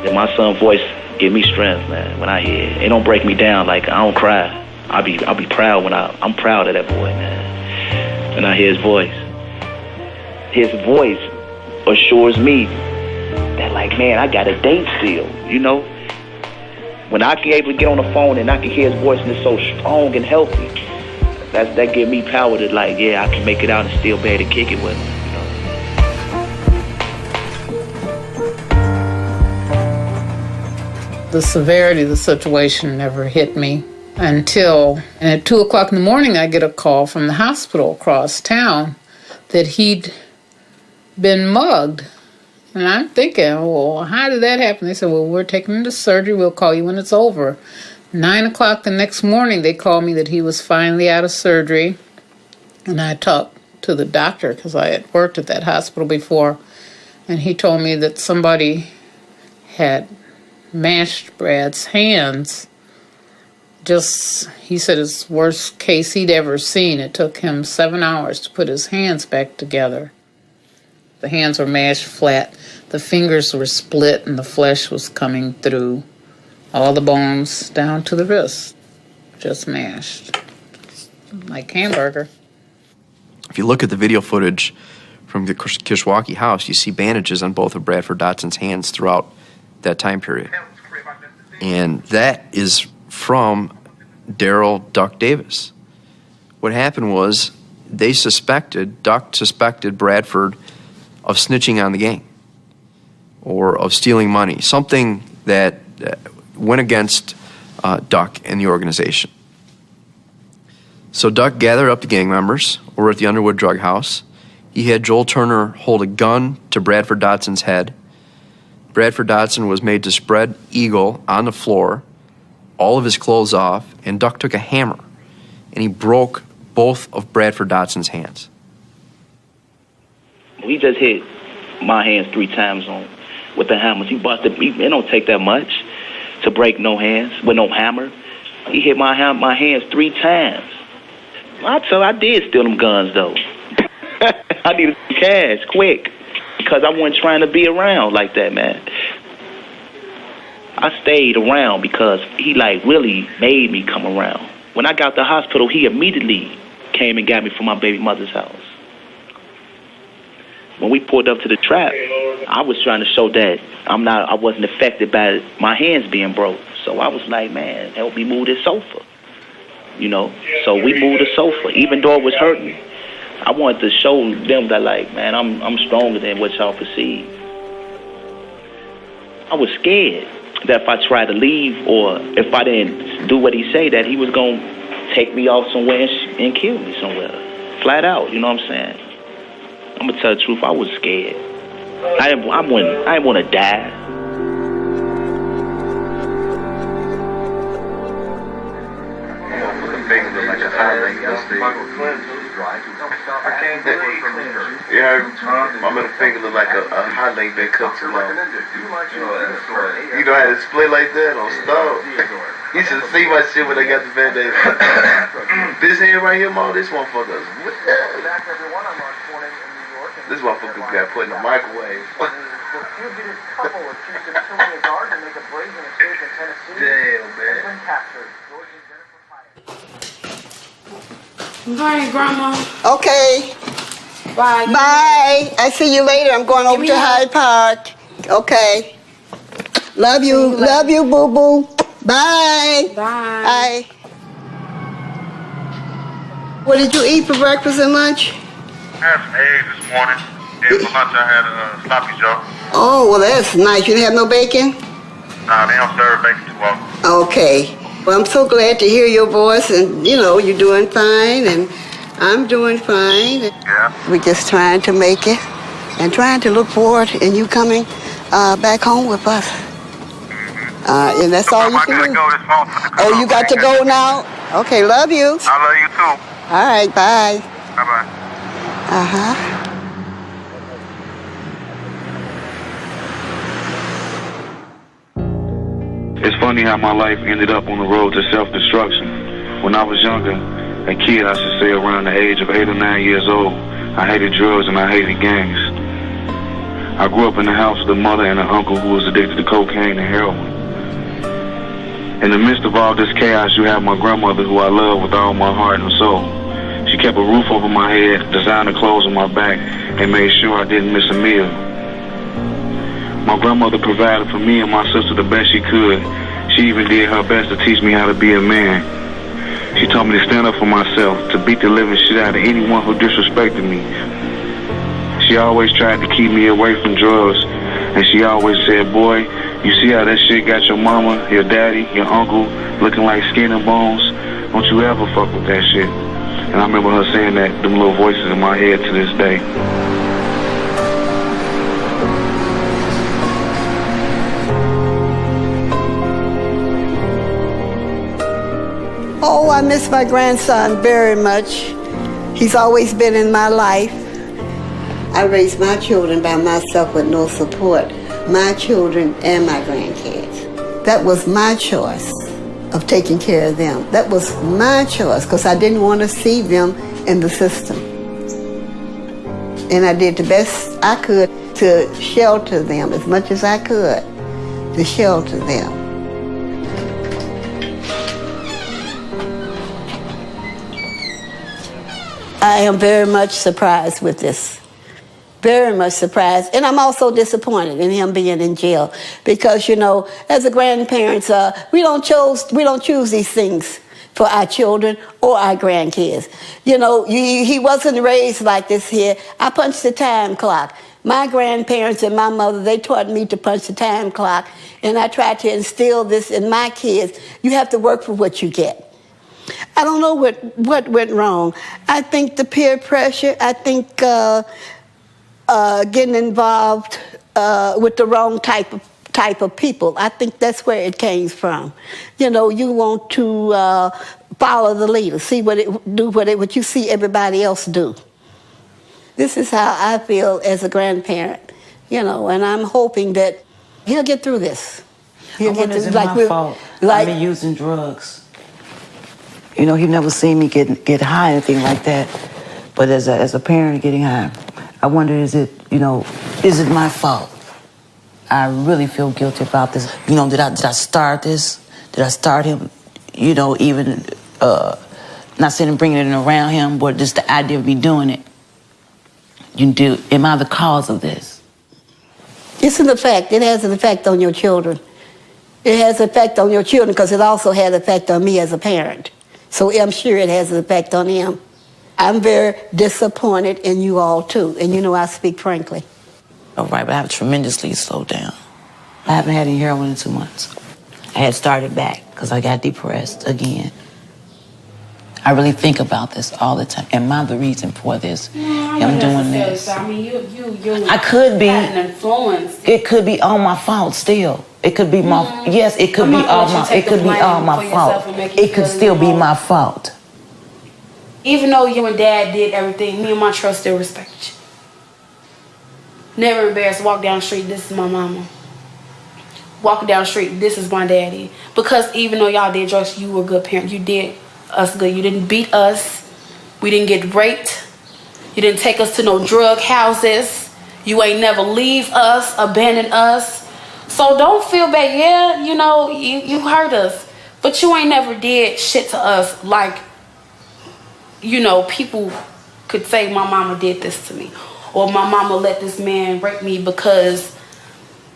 And my son's voice give me strength, man. When I hear it, it don't break me down. Like, I don't cry. I'll be proud when I'm proud of that boy, man. When I hear his voice assures me that, like, man, I got a date still, you know. When I can able to get on the phone and I can hear his voice and it's so strong and healthy, that give me power to, like, yeah, I can make it out and still be able to kick it with him. The severity of the situation never hit me until, and at 2 o'clock in the morning, I get a call from the hospital across town that he'd been mugged. And I'm thinking, well, how did that happen? They said, well, we're taking him to surgery. We'll call you when it's over. 9 o'clock the next morning, they called me that he was finally out of surgery. And I talked to the doctor because I had worked at that hospital before. And he told me that somebody had mashed Brad's hands. He said it's the worst case he'd ever seen. It took him 7 hours to put his hands back together. The hands were mashed flat. The fingers were split and the flesh was coming through. All the bones down to the wrist. Just mashed. Like hamburger. If you look at the video footage from the Kishwaukee house, you see bandages on both of Bradford Dotson's hands throughout that time period. And that is from Daryl Duck Davis. What happened was Duck suspected Bradford of snitching on the gang or of stealing money, something that went against Duck and the organization. So Duck gathered up the gang members over at the Underwood drug house. He had Joel Turner hold a gun to Bradford Dotson's head. Bradford Dotson was made to spread eagle on the floor, all of his clothes off, and Duck took a hammer and he broke both of Bradford Dotson's hands. He just hit my hands 3 times with the hammers. He busted me. It don't take that much to break no hands with no hammer. He hit my hands 3 times. I did steal them guns, though. I needed cash quick because I wasn't trying to be around like that, man. I stayed around because he, like, really made me come around. When I got to the hospital, he immediately came and got me from my baby mother's house. When we pulled up to the trap, I was trying to show that I wasn't affected by my hands being broke. So I was like, man, help me move this sofa. You know, so we moved the sofa, even though it was hurting. I wanted to show them that, like, man, I'm stronger than what y'all perceive. I was scared that if I tried to leave or if I didn't do what he said, that he was going to take me off somewhere and kill me somewhere. Flat out, you know what I'm saying? I'm going to tell the truth, I was scared. I didn't want to die. Yeah, my middle finger look like a hot link been cut too long. You know how to split like that on stove? You should see my shit when I got the Band-Aid. This hand right here, Mo, this motherfucker. This motherfucker got put in the microwave. Damn, man. All right, Grandma. Okay. Bye. Bye. I see you later. I'm going over to Hyde Park. Okay. Love you. Love you, boo-boo. Bye. Bye. Bye. What did you eat for breakfast and lunch? I had some eggs this morning. And for lunch, I had a sloppy joe. Oh, well, that's nice. You didn't have no bacon? Nah, they don't serve bacon too often. Okay. Well, I'm so glad to hear your voice, and, you know, you're doing fine, and I'm doing fine. Yeah. We're just trying to make it and trying to look forward in you coming back home with us. And that's all you can do. Oh, you got to go now? Okay, love you. I love you too. All right, bye. Bye-bye. Uh-huh. It's funny how my life ended up on the road to self-destruction. When I was younger, a kid, I should say around the age of 8 or 9 years old, I hated drugs and I hated gangs. I grew up in the house with a mother and an uncle who was addicted to cocaine and heroin. In the midst of all this chaos, you have my grandmother, who I love with all my heart and soul. She kept a roof over my head, designer clothes on my back, and made sure I didn't miss a meal. My grandmother provided for me and my sister the best she could. She even did her best to teach me how to be a man. She taught me to stand up for myself, to beat the living shit out of anyone who disrespected me. She always tried to keep me away from drugs, and she always said, boy, you see how that shit got your mama, your daddy, your uncle looking like skin and bones? Don't you ever fuck with that shit. And I remember her saying that, them little voices in my head to this day. Oh, I miss my grandson very much. He's always been in my life. I raised my children by myself with no support. My children and my grandkids. That was my choice of taking care of them. That was my choice because I didn't want to see them in the system. And I did the best I could to shelter them as much as I could, to shelter them. I am very much surprised with this. Very much surprised. And I'm also disappointed in him being in jail because, you know, as a grandparents, we don't choose these things for our children or our grandkids. You know, he wasn't raised like this here. I punched the time clock. My grandparents and my mother, they taught me to punch the time clock, and I tried to instill this in my kids. You have to work for what you get. I don't know what went wrong. I think the peer pressure, I think getting involved with the wrong type of people. I think that's where it came from. You know, you want to follow the leader, see what you see everybody else do. This is how I feel as a grandparent, you know, and I'm hoping that he'll get through this. I wonder, is it my fault? I've been using drugs. You know, he never seen me get high or anything like that. But as a parent getting high, I wonder, is it my fault? I really feel guilty about this. You know, did I start this? Did I start him, you know, even not saying bringing it around him, but just the idea of me doing it? Am I the cause of this? It's an effect. It has an effect on your children. It has an effect on your children because it also has an effect on me as a parent. So I'm sure it has an effect on him. I'm very disappointed in you all, too. And you know I speak frankly. All right, but I have tremendously slowed down. I haven't had any heroin in 2 months. I had started back because I got depressed again. I really think about this all the time. Am I the reason for this? I'm doing this. I mean, you I could be. Had an influence. It could be all my fault still. It could be my, yes, it could be all my, it could be all my fault. It could still be my fault. Even though you and Dad did everything, me and my trust still respect you. Never embarrassed to walk down the street, this is my mama. Walking down the street, this is my daddy. Because even though y'all did drugs, you were a good parent. You did us good. You didn't beat us. We didn't get raped. You didn't take us to no drug houses. You ain't never leave us, abandon us. So don't feel bad. Yeah, you know, you hurt us. But you ain't never did shit to us like, you know, people could say my mama did this to me, or my mama let this man rape me because,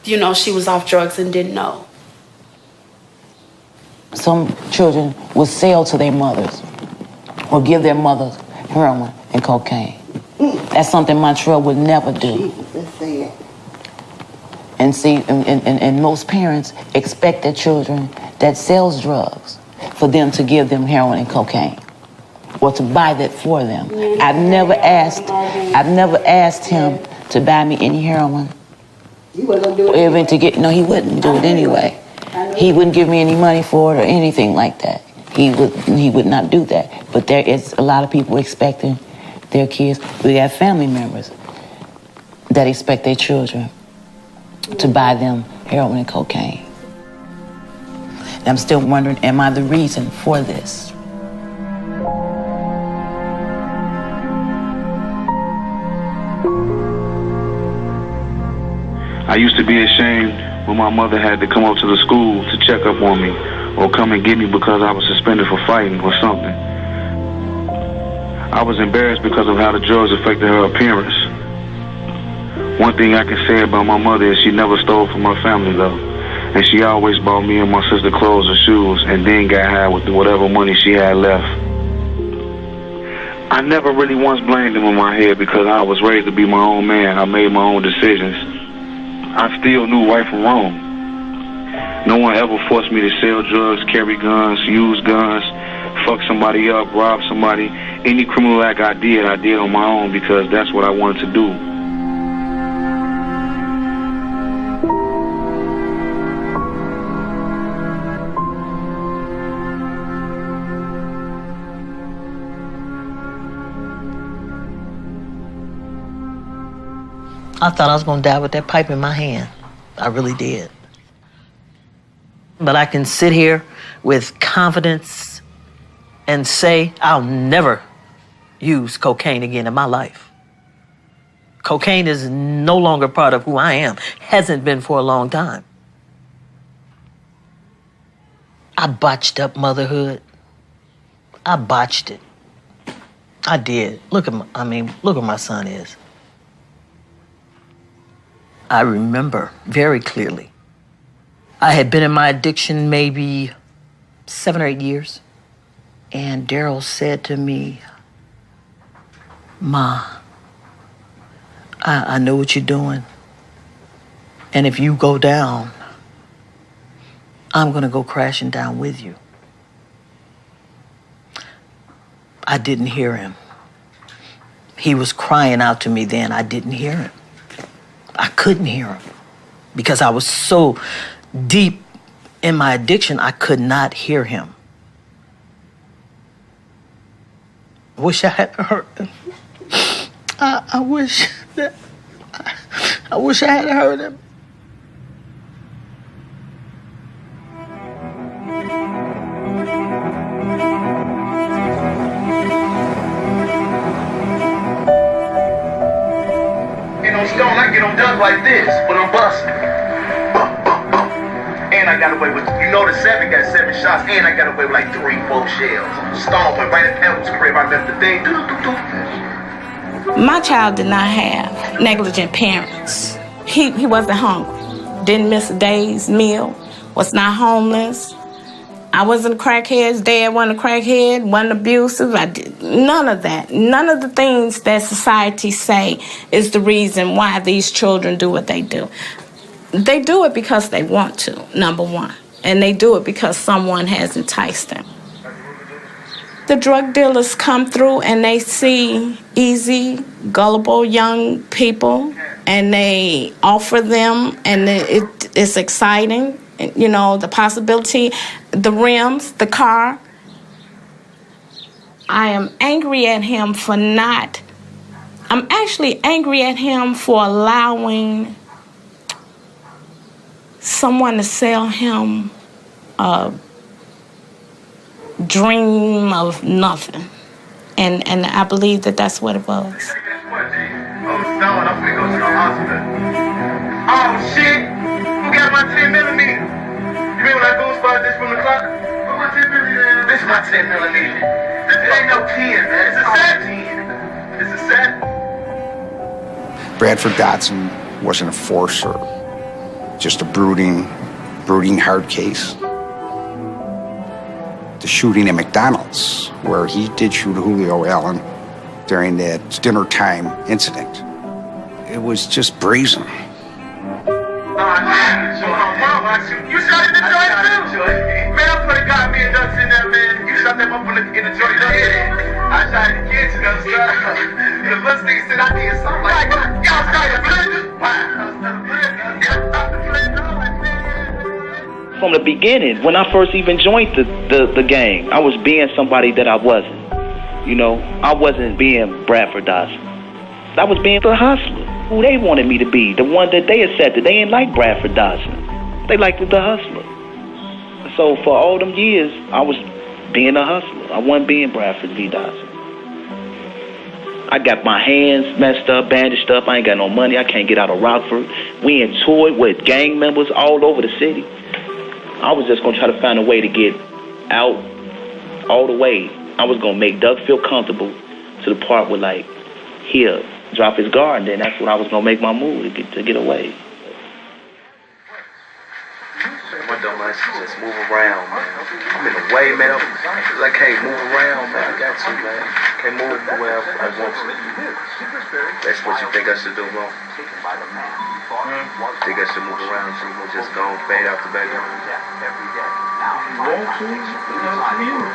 you know, she was off drugs and didn't know. Some children will sell to their mothers or give their mothers heroin and cocaine. That's something Montreal would never do. And see, and most parents expect their children that sells drugs for them to give them heroin and cocaine or to buy that for them. I've never asked him to buy me any heroin. Or even to get, no, he wouldn't do it anyway. He wouldn't give me any money for it or anything like that. He would not do that. But there is a lot of people expecting their kids. We have family members that expect their children to buy them heroin and cocaine. And I'm still wondering, am I the reason for this? I used to be ashamed when my mother had to come up to the school to check up on me or come and get me because I was suspended for fighting or something. I was embarrassed because of how the drugs affected her appearance. One thing I can say about my mother is she never stole from her family, though. And she always bought me and my sister clothes and shoes and then got high with whatever money she had left. I never really once blamed them in my head because I was raised to be my own man. I made my own decisions. I still knew right from wrong. No one ever forced me to sell drugs, carry guns, use guns, fuck somebody up, rob somebody. Any criminal act I did on my own because that's what I wanted to do. I thought I was going to die with that pipe in my hand. I really did. But I can sit here with confidence and say I'll never use cocaine again in my life. Cocaine is no longer part of who I am. Hasn't been for a long time. I botched up motherhood. I botched it. I did. Look where my son is. I remember very clearly. I had been in my addiction maybe 7 or 8 years. And Daryl said to me, "Ma, I know what you're doing. And if you go down, I'm going to go crashing down with you." I didn't hear him. He was crying out to me then. I didn't hear him. I couldn't hear him because I was so deep in my addiction, I could not hear him. I wish I had heard him. I wish I had heard him. I get them done like this when I'm busting. And I got away with, you know, the 7 got 7 shots, and I got away with like 3, 4 shells. Stone went right at Pebbles' crib. I left the thing. My child did not have negligent parents. He wasn't hungry, didn't miss a day's meal, was not homeless. I wasn't a crackhead. His dad wasn't a crackhead, wasn't abusive. I did none of that. None of the things that society say is the reason why these children do what they do. They do it because they want to, number one. And they do it because someone has enticed them. The drug dealers come through and they see easy, gullible young people and they offer them, and it's exciting. You know, the possibility, the rims, the car. I am angry at him for not, I'm actually angry at him for allowing someone to sell him a dream of nothing. And I believe that that's what it was. Oh, Stone, I'm finna go to the hospital. Oh, shit! Who got my 10 millimeter? You mean when I go spot this from the clock? What's my 10 millimeter? This is my 10 millimeter. This ain't no 10, man. It's a 17. It's a set. Bradford Dodson was an enforcer, just a brooding, hard case. The shooting at McDonald's, where he did shoot Julio Allen during that dinner time incident, it was just brazen. You shot in the joint too? Man, I put a got me and ducks in there, man. You shot them up in the joint. I shot the kids, you know, the bus nigga said I did something like, y'all started playing. From the beginning, when I first even joined the gang, I was being somebody that I wasn't. You know, I wasn't being Bradford Dodson. I was being the hustler, who they wanted me to be, the one that they accepted. They didn't like Bradford Dodson. They liked the hustler. So for all them years, I was being a hustler. I wasn't being Bradford V. Dodson. I got my hands messed up, bandaged up. I ain't got no money. I can't get out of Rockford. We in tour with gang members all over the city. I was just going to try to find a way to get out all the way. I was going to make Doug feel comfortable to the part where, like, he'll drop his guard, and then that's when I was going to make my move to get away. My dumb ass just move around, man. I'm in the way, man. I can't move around, man. I got to, man. Can't move the way I want to. That's what you think I should do, bro? Think I should move around so we'll just go and fade out the background?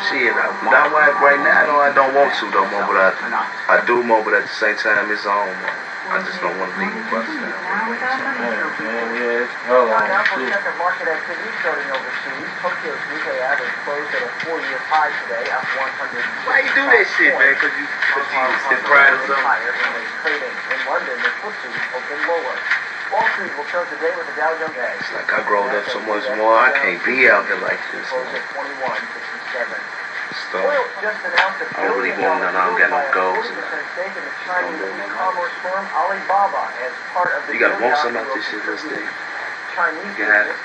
Shit, not right now, no, I don't want to, though, man. But I do, man, but at the same time, it's on, man. I just don't want to leave the bus down. Market activity starting overseas. Tokyo's weekly average closed at a 4-year high today, up 100. Why you do that shit, man? Because you pride of something. Trading in London, the FTSE opened lower. Wall Street will close the day with the Dow Jones. It's like I growed up so much more. I can't be out there like this. Closed at 21.67. So, I don't really want none. I don't got no goals. You gotta want something out this shit, let's see. You can have it.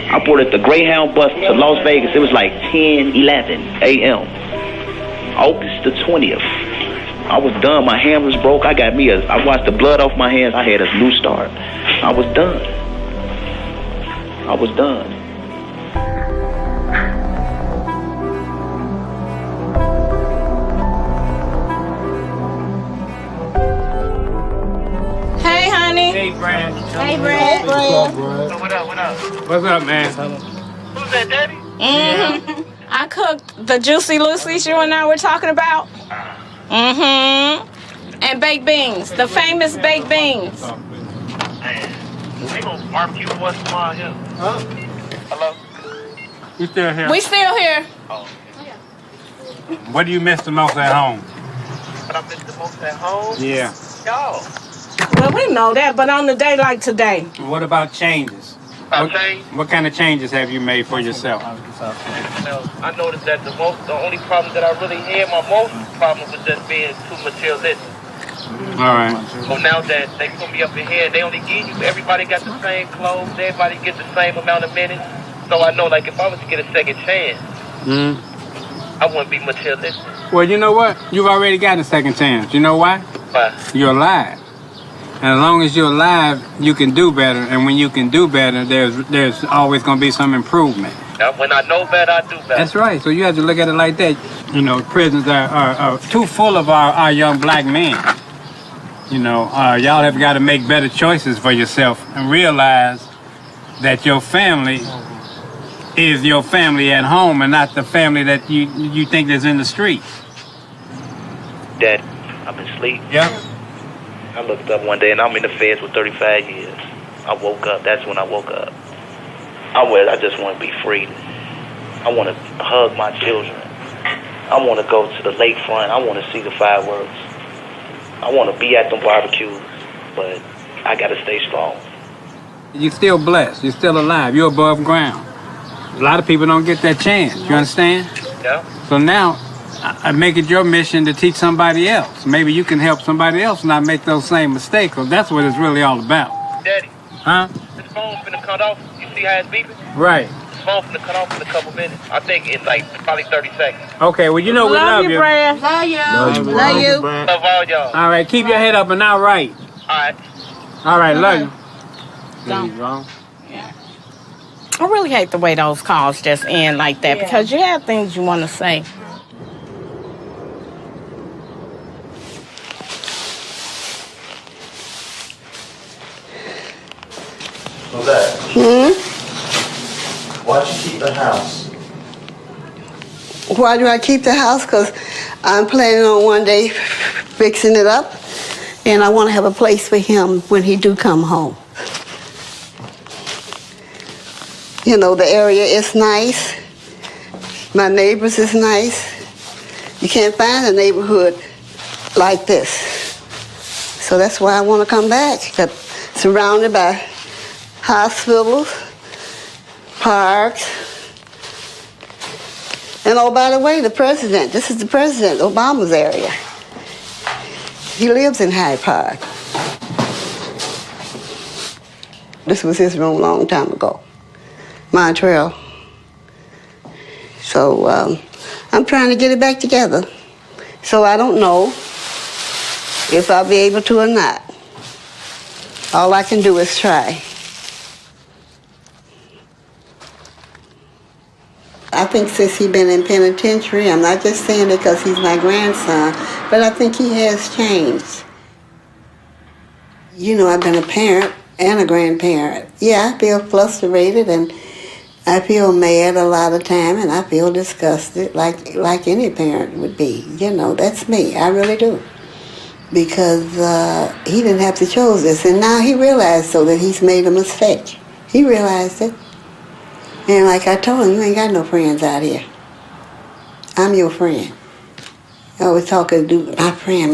I boarded the Greyhound bus to Las Vegas. It was like 10:11 a.m. August the 20th. I was done. My hand was broke. I washed the blood off my hands. I had a new start. I was done. I was done. Hey, honey. Hey, Brad. Hey, Brad. What up? What's up, man? Who's that, Daddy? Mm-hmm. I cooked the Juicy Lucy's you and I were talking about. Mm-hmm. And baked beans, the famous baked beans. They gonna barbecue for us tomorrow here. Huh? Hello? You still here? We still here. Oh. What do you miss the most at home? What I miss the most at home? Yeah. Y'all. Well, we know that, but on the day like today. What about changes? What kind of changes have you made for yourself? Well, I noticed that the only problem that I really had, my most problem was just being too materialistic. All right. So now that they put me up in here, they only give you, everybody got the same clothes, everybody gets the same amount of minutes. So I know, like, if I was to get a second chance, I wouldn't be materialistic. Well, you know what? You've already gotten a second chance. You know why? Why? You're alive. And as long as you're alive, you can do better. And when you can do better, there's always going to be some improvement. Now, when I know better, I do better. That's right. So you have to look at it like that. You know, prisons are too full of our young black men. You know, y'all have got to make better choices for yourself and realize that your family is your family at home and not the family that you think is in the streets. Dad, I've been asleep. Yeah. I looked up one day and I'm in the feds for 35 years. I woke up. That's when I woke up. I just want to be free. I want to hug my children. I want to go to the lakefront. I want to see the fireworks. I want to be at them barbecues, but I got to stay strong. You're still blessed. You're still alive. You're above ground. A lot of people don't get that chance. You understand? Yeah. So now, I make it your mission to teach somebody else. Maybe you can help somebody else not make those same mistakes, because that's what it's really all about. Daddy. Huh? This phone's finna cut off. You see how it's beeping? Right. phone finna cut off in a couple minutes. I think it's like probably 30 seconds. Okay, well, you know we love you. Brad. Love you. Love you. Love all y'all. All right, keep your head up and out right. All right, love you. I really hate the way those calls just end like that because you have things you want to say. What's that? Why'd you keep the house? Why do I keep the house? Because I'm planning on one day fixing it up, and I want to have a place for him when he do come home. You know, the area is nice. My neighbors is nice. You can't find a neighborhood like this. So that's why I want to come back. Surrounded by hospitals, parks. And oh, by the way, the president, this is the president, Obama's area. He lives in Hyde Park. This was his room a long time ago. Montreal. So I'm trying to get it back together. So I don't know if I'll be able to or not. All I can do is try. I think since he's been in penitentiary, I'm not just saying it because he's my grandson, but I think he has changed. You know, I've been a parent and a grandparent. Yeah, I feel frustrated and I feel mad a lot of time, and I feel disgusted like any parent would be. You know, that's me. I really do. Because he didn't have to choose this, and now he realized so that he's made a mistake. He realized it. And like I told him, you ain't got no friends out here. I'm your friend. I always talking to my friend.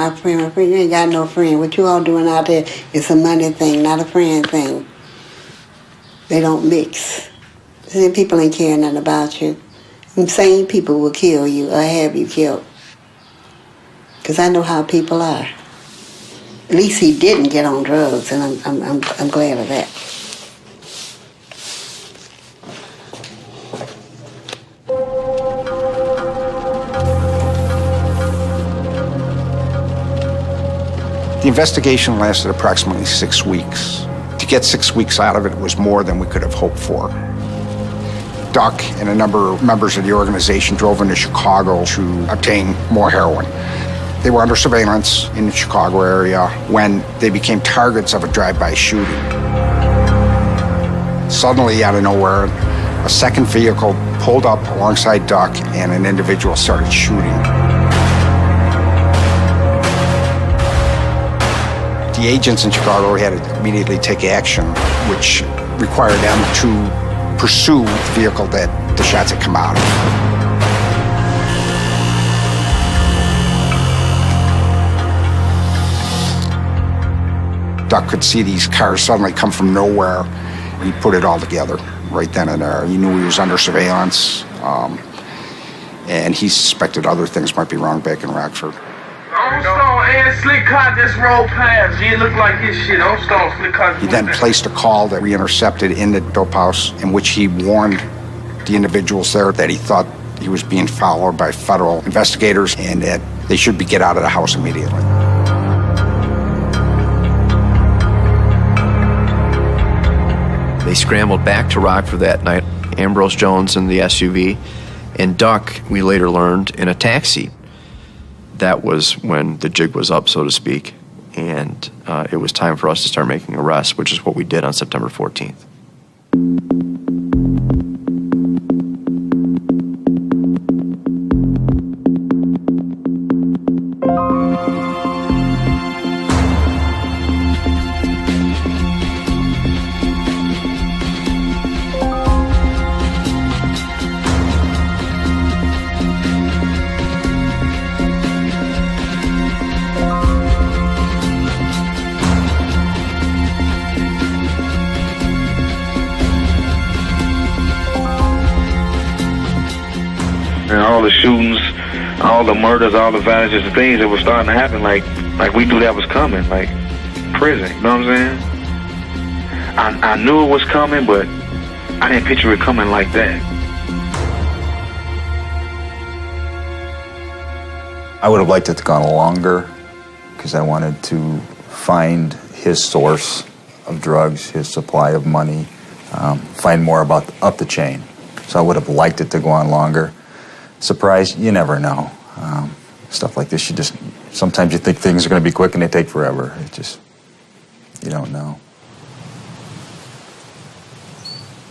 You ain't got no friend. What you all doing out there is a money thing, not a friend thing. They don't mix. See, people ain't caring nothing about you. Them same people will kill you or have you killed. Because I know how people are. At least he didn't get on drugs, and I'm glad of that. The investigation lasted approximately 6 weeks. To get 6 weeks out of it was more than we could have hoped for. Duck and a number of members of the organization drove into Chicago to obtain more heroin. They were under surveillance in the Chicago area when they became targets of a drive-by shooting. Suddenly, out of nowhere, a second vehicle pulled up alongside Duck and an individual started shooting. The agents in Chicago had to immediately take action, which required them to pursue the vehicle that the shots had come out of. Duck could see these cars suddenly come from nowhere. He put it all together right then and there. He knew he was under surveillance, and he suspected other things might be wrong back in Rockford. Stone and Slick Car just rolled past. He looked like his shit. Stone, Slick Car. He then placed a call that we intercepted in the dope house in which he warned the individuals there that he thought he was being followed by federal investigators and that they should get out of the house immediately. They scrambled back to Rockford that night, Ambrose Jones in the SUV, and Duck, we later learned, in a taxi. That was when the jig was up, so to speak, and it was time for us to start making arrests, which is what we did on September 14th. All the shootings, all the murders, all the violence, the things that were starting to happen, like we knew that was coming, like prison, you know what I'm saying? I knew it was coming, but I didn't picture it coming like that. I would have liked it to gone longer because I wanted to find his source of drugs, his supply of money, find more about up the chain. So I would have liked it to go on longer. Surprise, you never know. Stuff like this, sometimes you think things are going to be quick and they take forever. You don't know.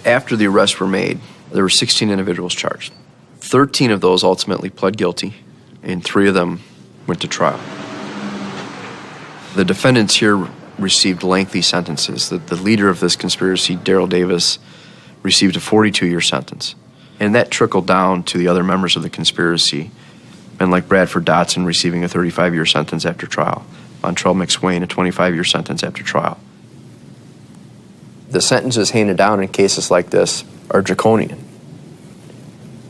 After the arrests were made, there were 16 individuals charged. 13 of those ultimately pled guilty, and 3 of them went to trial. The defendants here received lengthy sentences. The leader of this conspiracy, Daryl Davis, received a 42-year sentence. And that trickled down to the other members of the conspiracy, men like Bradford Dotson receiving a 35-year sentence after trial, Montrell McSwain a 25-year sentence after trial. The sentences handed down in cases like this are draconian.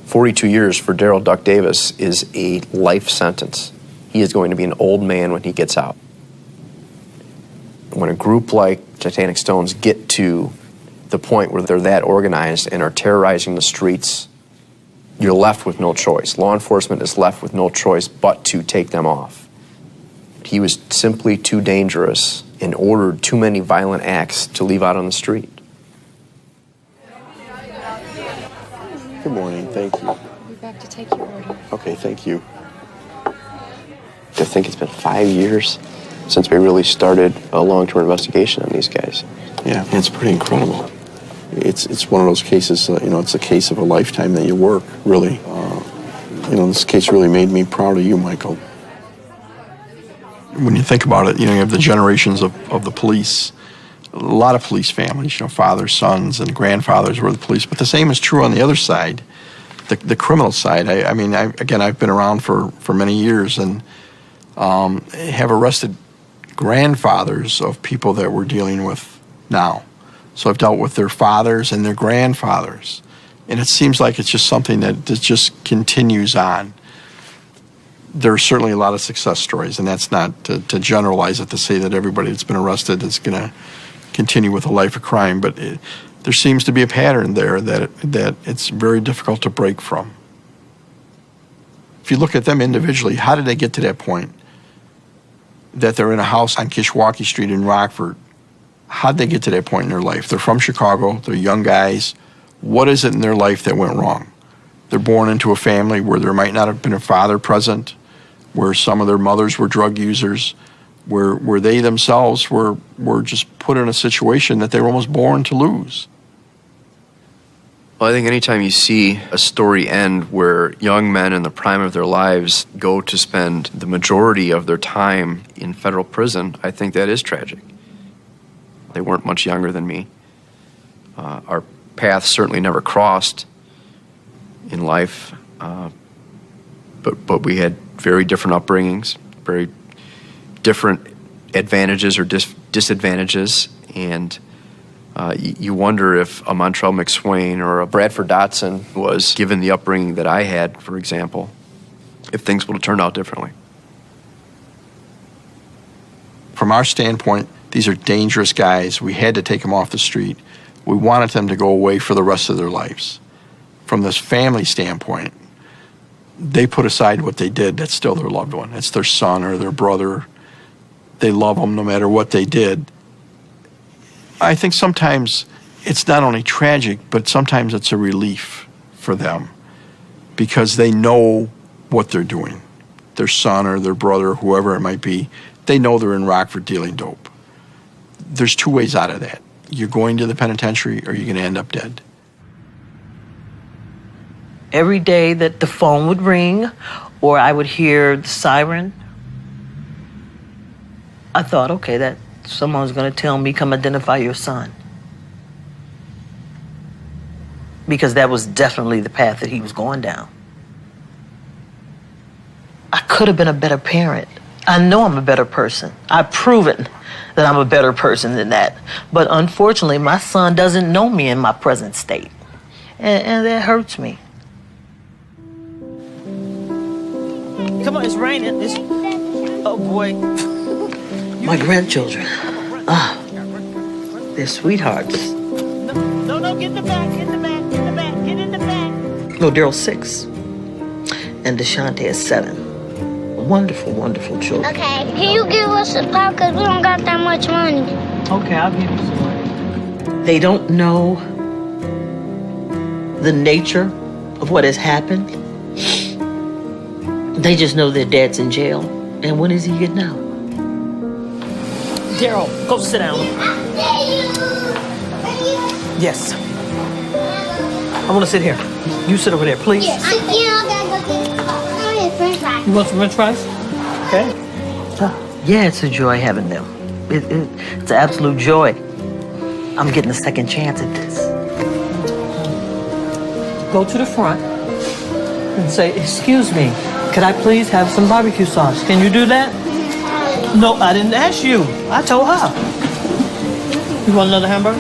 42 years for Daryl Duck Davis is a life sentence. He is going to be an old man when he gets out. When a group like Titanic Stones get to the point where they're that organized and are terrorizing the streets, you're left with no choice. Law enforcement is left with no choice but to take them off. He was simply too dangerous and ordered too many violent acts to leave out on the street. Good morning, thank you. I'll be back to take your order. Okay, thank you. I think it's been 5 years since we really started a long-term investigation on these guys. Yeah, it's pretty incredible. It's one of those cases, it's a case of a lifetime that you work, really. This case really made me proud of you, Michael. When you think about it, you have the generations of the police, a lot of police families, fathers, sons, and grandfathers were the police. But the same is true on the other side, the criminal side. I've been around for many years and have arrested grandfathers of people that we're dealing with now. So I've dealt with their fathers and their grandfathers. And it seems like it's just something that just continues on. There are certainly a lot of success stories, and that's not to generalize it to say that everybody that's been arrested is going to continue with a life of crime, but there seems to be a pattern there that it's very difficult to break from. If you look at them individually, how did they get to that point that they're in a house on Kishwaukee Street in Rockford? How'd they get to that point in their life? They're from Chicago, they're young guys. What is it in their life that went wrong? They're born into a family where there might not have been a father present, where some of their mothers were drug users, where they themselves were just put in a situation that they were almost born to lose. Well, I think anytime you see a story end where young men in the prime of their lives go to spend the majority of their time in federal prison, I think that is tragic. They weren't much younger than me. Our paths certainly never crossed in life, but we had very different upbringings, very different advantages or disadvantages, and you wonder if a Montrell McSwain or a Bradford Dotson was given the upbringing that I had, for example, if things would have turned out differently. From our standpoint, these are dangerous guys. We had to take them off the street. We wanted them to go away for the rest of their lives. From this family standpoint, they put aside what they did. That's still their loved one. It's their son or their brother. They love them no matter what they did. I think sometimes it's not only tragic, but sometimes it's a relief for them because they know what they're doing. Their son or their brother, whoever it might be, they know they're in Rockford dealing dope. There's 2 ways out of that. You're going to the penitentiary or you're going to end up dead. Every day that the phone would ring or I would hear the siren, I thought, okay, that someone's going to tell me, come identify your son. Because that was definitely the path that he was going down. I could have been a better parent. I know I'm a better person. I've proven that I'm a better person than that. But unfortunately, my son doesn't know me in my present state. And that hurts me. Come on, it's raining. Oh, boy. My grandchildren. They're sweethearts. No, get in the back, in the back, in the back, get in the back. No, Daryl's 6. And Deshante is 7. Wonderful, wonderful children. Okay, can you give us a pop? Because we don't got that much money. Okay, I'll give you some money. They don't know the nature of what has happened. They just know their dad's in jail. And when is he getting out? Daryl, go sit down. Yes. I want to sit here. You sit over there, please. Yes. I gotta go get french fries. You want some french fries? Okay. Yeah, it's a joy having them. It's an absolute joy. I'm getting a second chance at this. Go to the front and say, excuse me, could I please have some barbecue sauce? Can you do that? No, I didn't ask you. I told her. You want another hamburger?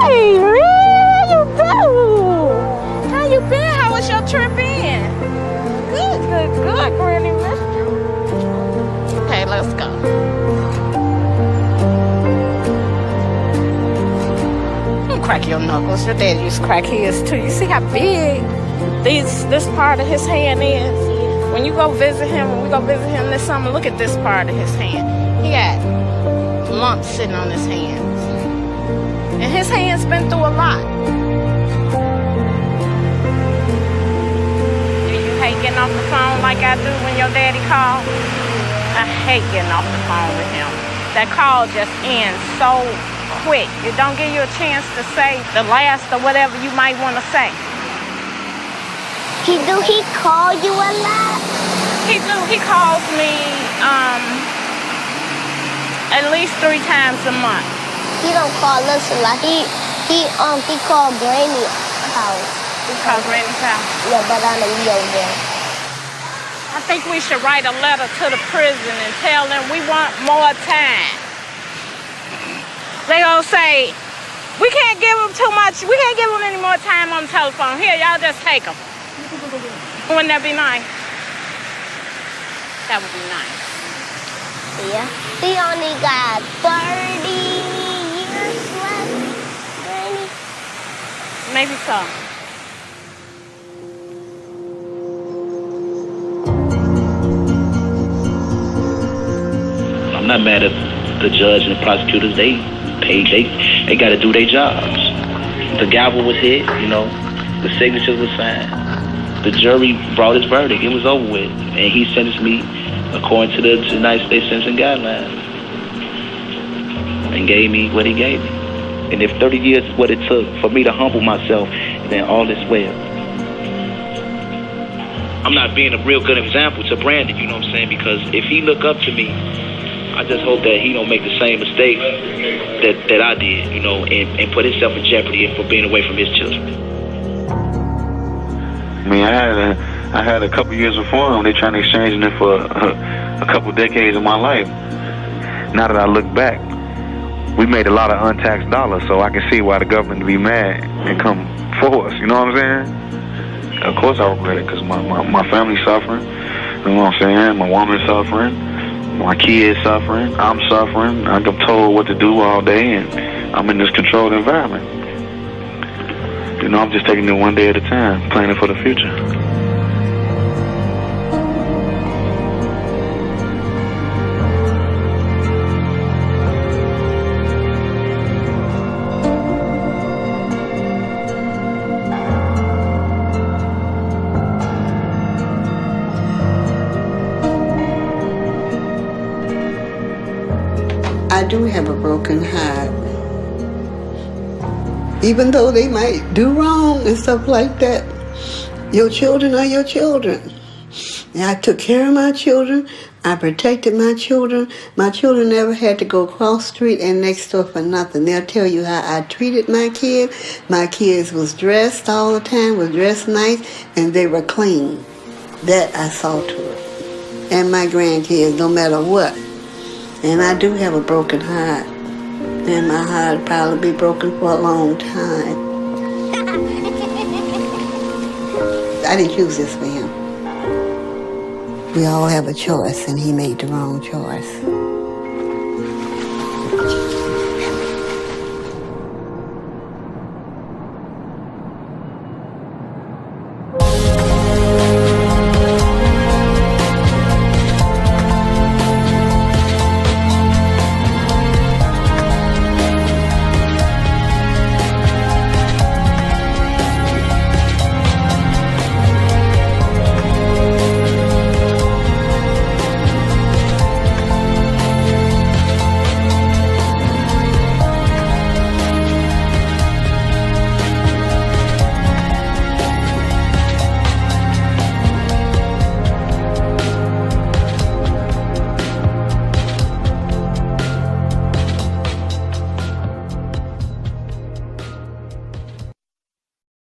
Hey, how you doing? How you been? How was your trip in? Good, Granny missed you. Okay, let's go. Don't crack your knuckles. Your dad used to crack his too. You see how big this part of his hand is? When you go visit him, when we go visit him this summer, look at this part of his hand. He got lumps sitting on his hands. And his hand's been through a lot. Do you hate getting off the phone like I do when your daddy calls? I hate getting off the phone with him. That call just ends so quick. It don't give you a chance to say the last or whatever you might want to say. He call you a lot? He do. He calls me at least 3 times a month. He don't call us a lot. He called Granny's house. He called Granny's house? Yeah, but I know we over there. I think we should write a letter to the prison and tell them we want more time. They gonna say, we can't give them too much. We can't give them any more time on the telephone. Here, y'all just take them. Wouldn't that be nice? That would be nice. Yeah. He only got 30 years left, Granny. Maybe so. I'm not mad at the judge and the prosecutors. They got to do their jobs. The gavel was hit, the signatures were signed. The jury brought his verdict. It was over with. And he sentenced me according to the United States sentencing guidelines. And gave me what he gave me. And if 30 years is what it took for me to humble myself, then all is well. I'm not being a real good example to Brandon, you know what I'm saying? Because if he look up to me, I just hope that he don't make the same mistakes that I did, and put himself in jeopardy for being away from his children. I mean, I had a couple years before him. They trying to exchange it for a couple decades of my life. Now that I look back, we made a lot of untaxed dollars, so I can see why the government would be mad and come for us. You know what I'm saying? Of course I regret it because my family's suffering. You know what I'm saying? My woman's suffering. My kids suffering. I'm suffering. I'm told what to do all day, and I'm in this controlled environment. I'm just taking it one day at a time, planning for the future. I do have a broken heart. Even though they might do wrong and stuff like that, your children are your children. And I took care of my children. I protected my children. My children never had to go across the street and next door for nothing. They'll tell you how I treated my kids. My kids was dressed all the time, was dressed nice, and they were clean. That I saw to it. And my grandkids, no matter what. And I do have a broken heart. And my heart will probably be broken for a long time. I didn't choose this for him. We all have a choice, and he made the wrong choice.